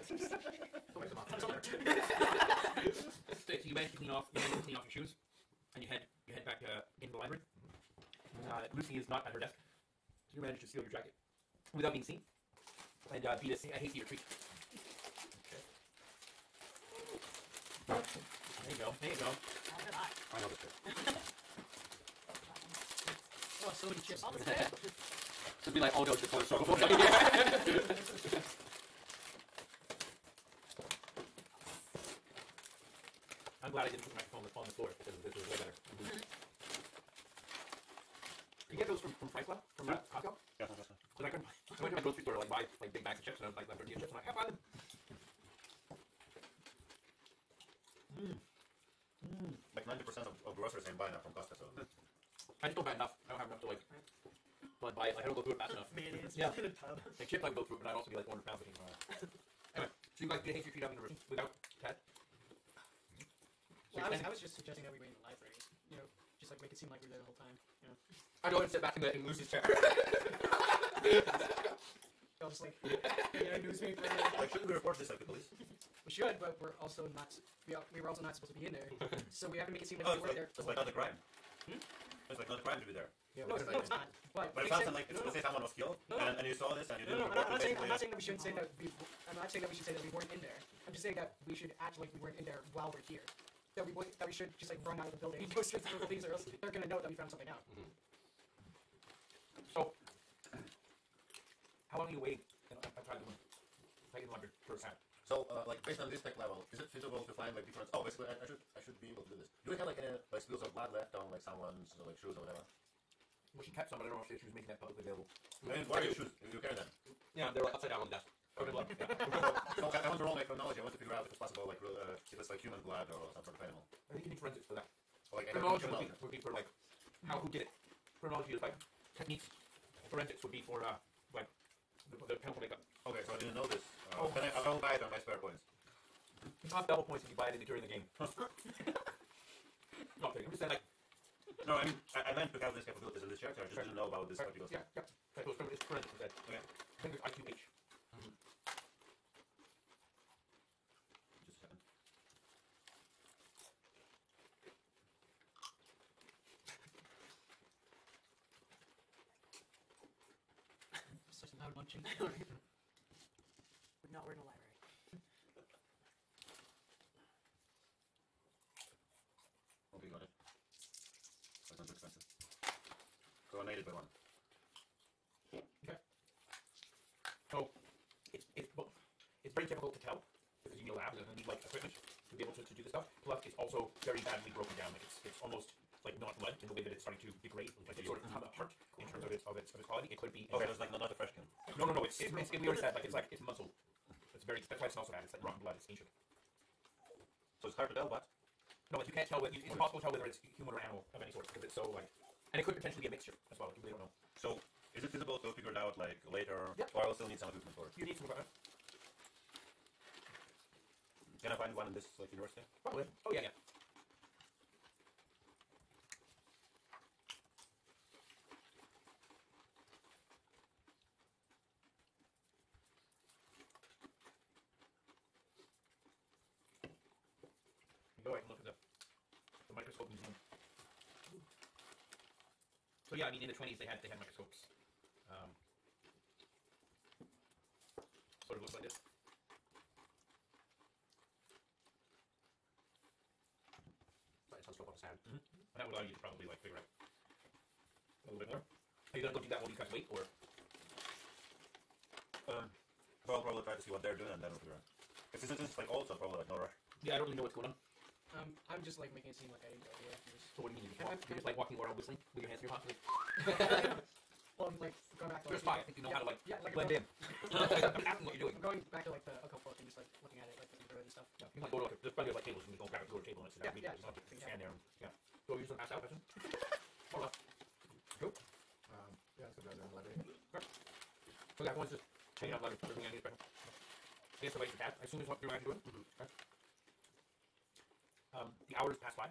you manage to clean off your shoes, and you head back into the library. Lucy is not at her desk, so you manage to steal your jacket without being seen, and beat a hasty retreat. There you go. I know this bit. Oh, so many chips. Just be like, oh no, just one struggle. I'm glad I didn't put my phone on the floor because this was way better. You get those from Price Club? From Costco? Yeah. Because I went to my grocery store to like buy like big bags of chips, and I was like tortilla chips, and I buy them. Like 90% of groceries I'm buying are from Costco. So. I just don't buy enough. I don't have enough to like buy it. Like I don't go through it fast enough. Mayonnaise Yeah. in a tub. Like chips I would go through it, but I'd also be like 400 pounds looking. Anyway, so you guys get your feet up in the room without Ted? Well, I was just suggesting that we wait in the library. You know, just like make it seem like we're there the whole time. You know, I go and sit back in Lucy's chair. I'll just like get a newspaper. Like, shouldn't we report this like the police? We should, but we're also not. We were also not supposed to be in there, so we have to make it seem like Oh, we were there. it's like not a crime. It's like not a crime to be there. Yeah, No, it's not. But But it sounds like it's say someone was killed, No. and you saw this and you No, didn't I'm report not it. saying. I'm Basically, not saying that we shouldn't say that. I'm not saying that we should say that we weren't in there. I'm just saying that we should act like we weren't in there while we're here. That we should just like run out of the building and go straight to the police, or else they're gonna know that we found something out. So, how long are you waiting? I tried to take the library first time. So, like, based on this tech level, is it feasible to find like different? Oh, basically, I should be able to do this. Do we have like any like spills of blood left on like someone's like shoes or whatever? Well, she kept some, but I don't know if she was making that publicly available. I mean, why are your shoes? If you carry them. Yeah, they're like upside down on the desk. Covered in blood. Yeah. So I want to roll my chronology. I want to figure out if it's possible, like, if it's like human blood or some sort of animal. I think you need forensics for that. Or, like, Chronology animal. would be for like who did it. Chronology is like techniques. Forensics would be for like the chemical makeup. Okay, so I didn't know this. Then I'll buy it on my spare coins. You have double points if you buy it during the game. No, I'm just saying like No, I mean, I meant to have these capabilities in this character. I just didn't know about this particular yeah, stuff. yeah. Like, it's forensics instead. Okay. I think it's IQH. Just a second. Such loud munching. Not we're in a library. Okay, got it. That's not too expensive. So I made it by one. Okay. So it's very difficult to tell because you need a lab and you need like equipment to be able to do this stuff. Plus, it's also very badly broken down. Like it's almost like not blood in the way that it's starting to degrade. Like it's sort of come apart in terms of its quality. It could be. Okay, it's like not a fresh skin. No. It's we already said like it's muscle. It's very. That's why it's also bad. It's like rotten blood. It's ancient. So it's hard to tell, but No, like you can't tell. It's impossible to tell whether it's human or animal of any sort because it's so like, and it could potentially be a mixture as well. We don't know. so is it feasible to figure it out like later, Yep. or I'll still need some equipment for it? You need some equipment. Can I find one in this like university? Probably. Oh yeah. Go ahead and look at the microscope. So yeah, I mean, in the 20s they had microscopes. Sort of looks like this. But it's on scope on the sand. And that would allow you to probably like figure out a little bit more. Are you gonna go do that while you guys wait, or? I'll probably try to see what they're doing and then we'll figure out. Because since it's like old, so probably like no rush. Yeah, I don't really know what's going on. I'm just like making it seem like I enjoy it. So what do you mean? You're just like walking around whistling with your hands in your pocket? Well, I'm like going back to You're a spy. I think you know how to like like blend in. I'm asking what you're doing. I'm going back to like a couple book and just like looking at it, like looking through it and stuff. Yeah, you might go to like, there's plenty of like tables, and you go grab a table and sit down. Yeah, You don't have to stand there. So you're just gonna pass out, person? More or less. Cool. Yeah, so guys are in the library. So yeah, everyone's just hanging out, living anything special. Yes, the way to cat. I assume is what you're actually doing. Okay. The hours pass by.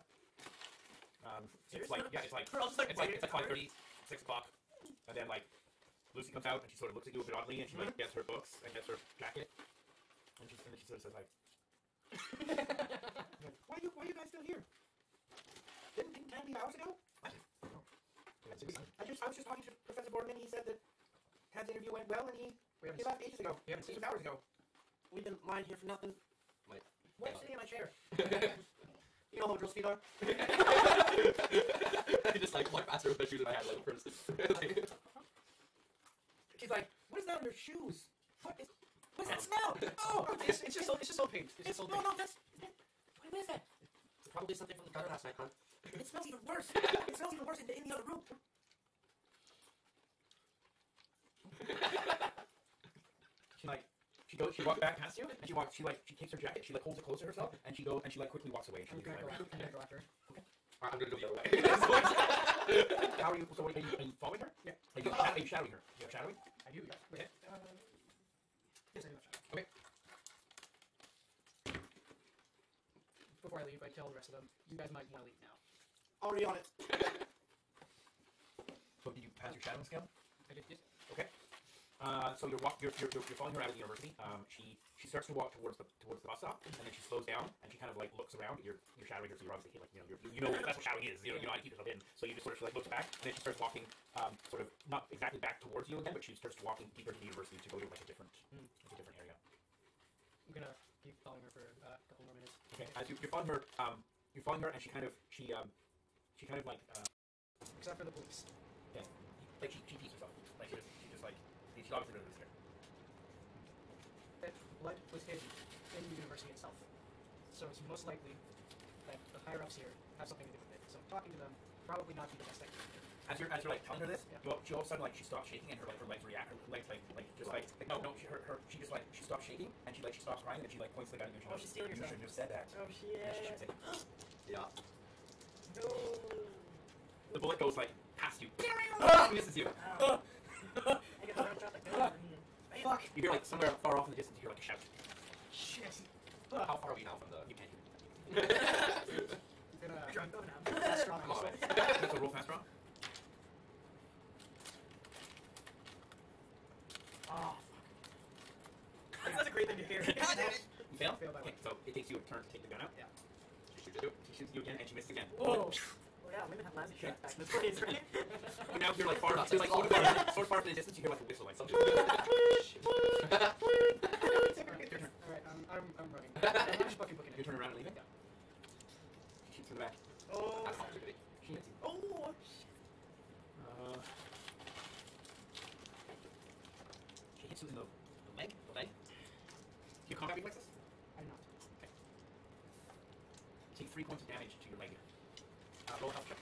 It's like it's like 5:30, 6 o'clock, and then like Lucy comes out and she sort of looks at you a bit oddly, and she like gets her books and gets her jacket, and she sort of says like, why are you guys still here? Didn't Tan leave hours ago? I was just talking to Professor Borden, and he said that Tad's interview went well, and he left ages ago. We haven't seen 6 hours ago. We've been lying here for nothing. Wait. Why are you sitting in my chair? You know how girls' feet are? I just like walk faster with my shoes in my hand like a person. She's like, what is that on your shoes? What's that smell? Oh, It's just old paint. It's just old paint. no, that's what is that? It's probably something from the gutter last night, huh? It smells even worse. It smells even worse in the other room. She walks back past you, and she takes her jacket, she like holds it close to herself, and she quickly walks away. I'm gonna go after her. I'm gonna go the other way. How are you? So are you following her? Yeah. Are you shadowing her? You have shadowing? I do, yeah. Okay. Yes, I do have shadow. Okay. Before I leave, I tell the rest of them, you guys might want to leave now. Already on it. So did you pass your shadowing skill? I did, yes. Okay. So you're following her out of the university. She starts to walk towards the bus stop, and then she slows down, and she kind of like looks around. You're shadowing her, so you're obviously like you know that's what shadowing is. You know how to keep yourself hidden. So you just sort of like looks back, and then she starts walking, sort of not exactly back towards you again, but she starts walking deeper to the university to go to like a different area. I'm gonna keep following her for a couple more minutes. Okay. As you're following her, and she kind of like Except for the police. yeah, like she pees herself. Like she just like she's obviously really scared. That blood was hidden in the university itself. So it's most likely that the higher-ups here have something to do with it. So talking to them probably not be the best thing. As you're like telling her this, Yeah. she all of a sudden like she stops shaking and her legs react. Her legs she stops shaking and she stops crying and she like points the gun and she goes, she's stealing you herself. shouldn't have said that. Oh shit. Yeah, she should say. Yeah. No. The bullet goes like past you. It misses you. Ow. I get the right shot like that. Fuck! You hear like somewhere far off in the distance, you hear like a shout. Shit! How far are we now from the... You can't hear it. I'm gonna... You're drunk, go now. That's strong. Come on. That's a roll fast draw. Oh, fuck. That's a great thing to hear. You fail? Fail by Okay, so it takes you a turn to take the gun out. Yeah. She shoots you again and she misses again. Whoa. Well, yeah, women have lousy shots back in the 20s, right? You now hear like far off in the distance, you hear like a whistle like something. Alright, I'm running. I'm just fucking booking You it. turn around and leave it? Yeah. She shoots in the back. Oh. That's opportunity. She hits you. Oh. She hits you in the leg. The leg. Do you combat reflexes? I'm not. Okay. Take 3 points of damage to your leg. Roll a health check.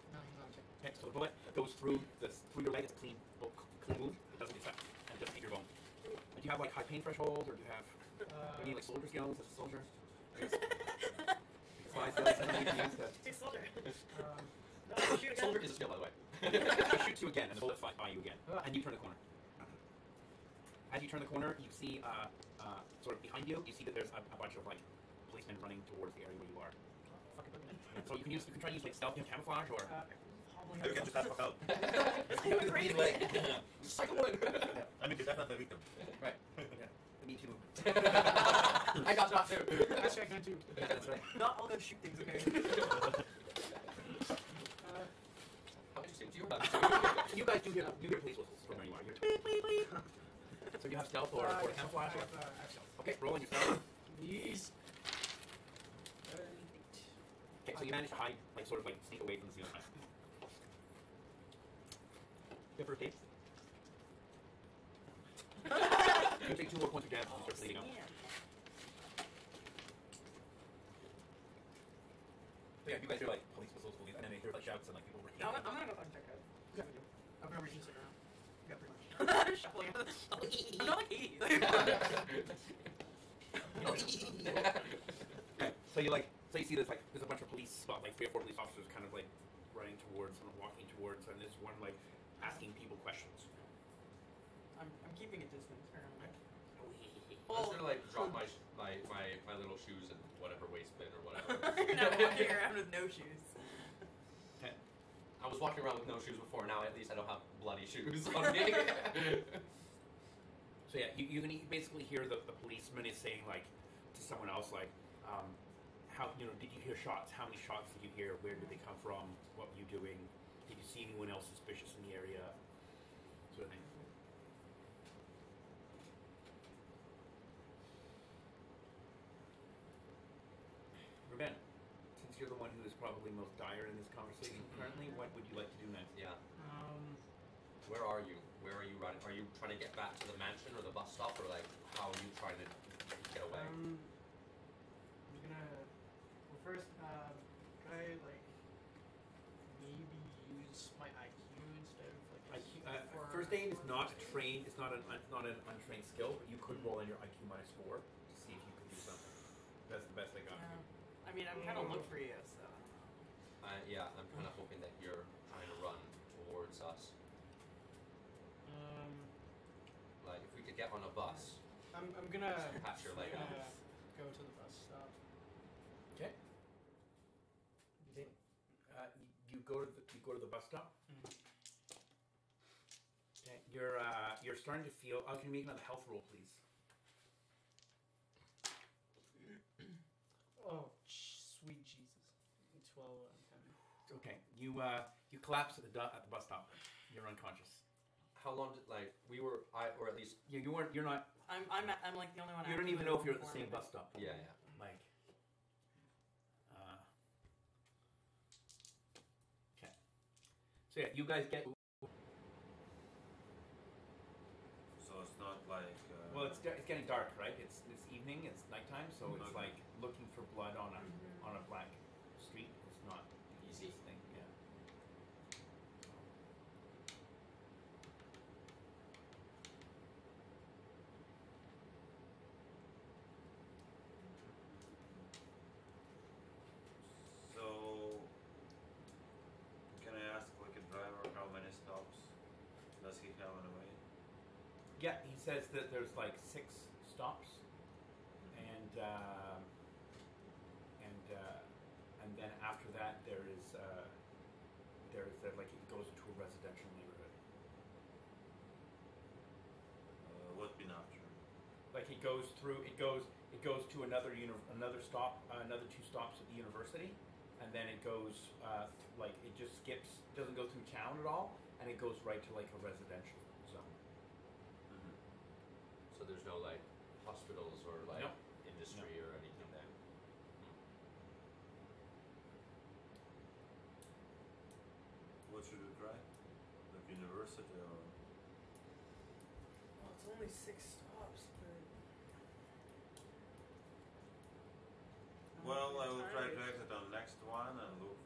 No, I'm not. Okay, so the bullet goes through your leg. It's a clean wound. It doesn't get stuck, and it doesn't hit your bone. And do you have like high pain thresholds, or do you have any like soldier skills as a soldier? Fly skills. Hey, soldier. No, shoot again. Soldier is a skill, by the way. She shoots you again, and the bullet flies by you again, and you turn the corner. As you turn the corner, you see sort of behind you. You see that there's a bunch of like policemen running towards the area where you are. Fucking booking it. So you can try to use like stealth and camouflage, or You can just have fuck out. Green leg. Just like a wood. I mean, it's definitely a victim. right. Yeah. Me too. I got shot too. Actually, I can too. That's right. Not all gonna shoot things, okay? How interesting. You You guys do hear police whistles from where you are. So you have stealth or camouflage? Or? Okay, roll on your stealth. Please. Okay, so you manage to hide, like sort of like sneak away from the scene. Good first date. You take 2 more points of damage and you start bleeding out. So yeah, you guys hear like police whistles, and then they hear like shouts and like people running. I'm gonna go fucking check out. I've never seen sit around. Yeah, pretty much. Shuffling. I'm not like 80. Okay, so you see there's a bunch of police, about like 3 or 4 police officers kind of like running towards and walking towards, and there's one like asking people questions. I'm keeping a distance. Apparently. I'm just gonna like drop my little shoes in whatever waste bin or whatever. You're not walking around with no shoes. Okay. I was walking around with no shoes before. Now at least I don't have bloody shoes on me. So yeah, you can basically hear the policeman is saying like to someone else like, how did you hear shots? How many shots did you hear? Where did they come from? What were you doing? Did you see anyone else suspicious in the area? Sort of thing. Ruben, since you're the one who is probably most dire in this conversation currently, what would you like to do next? Yeah. Where are you? Where are you running? Are you trying to get back to the mansion or the bus stop, or like how are you trying to get away? I'm gonna. Well, first, could I like maybe use my IQ instead of like First aid is not trained. It's not an untrained skill, but you could roll in your IQ -4 to see if you can do something. That's the best I got. I mean, I'm kind of look for you, so. Yeah, I'm kind of hoping that you're trying to run towards us. Like if we could get on a bus. I'm gonna Patch your leg off. go to the bus stop. Okay. You go to the bus stop. Okay. You're starting to feel. Oh, can you make another health roll, please? Oh, sweet Jesus! 12 out of 10. Okay. You collapse at the bus stop. You're unconscious. How long did or at least You weren't. You're not. I'm like the only one. You don't even know if you're at the same bus stop. yeah. Like. Okay. So yeah, you guys get. So it's not like. Well, it's getting dark, right? It's evening. It's nighttime, so it's like looking for blood on a black street. It's not the easiest thing. Yeah. So, can I ask like a driver how many stops does he have in a way? Yeah, he says that there's like 6 stops, and then after that there is like it goes into a residential neighborhood. What been after? Like it goes to another stop, another 2 stops at the university, and then it goes like it just skips, doesn't go through town at all, and it goes right to like a residential zone. So there's no like hospitals or like No. industry or anything there. What should we try? Like university or? Well, it's only 6 stops, but. Well, I will try to exit on the next one and look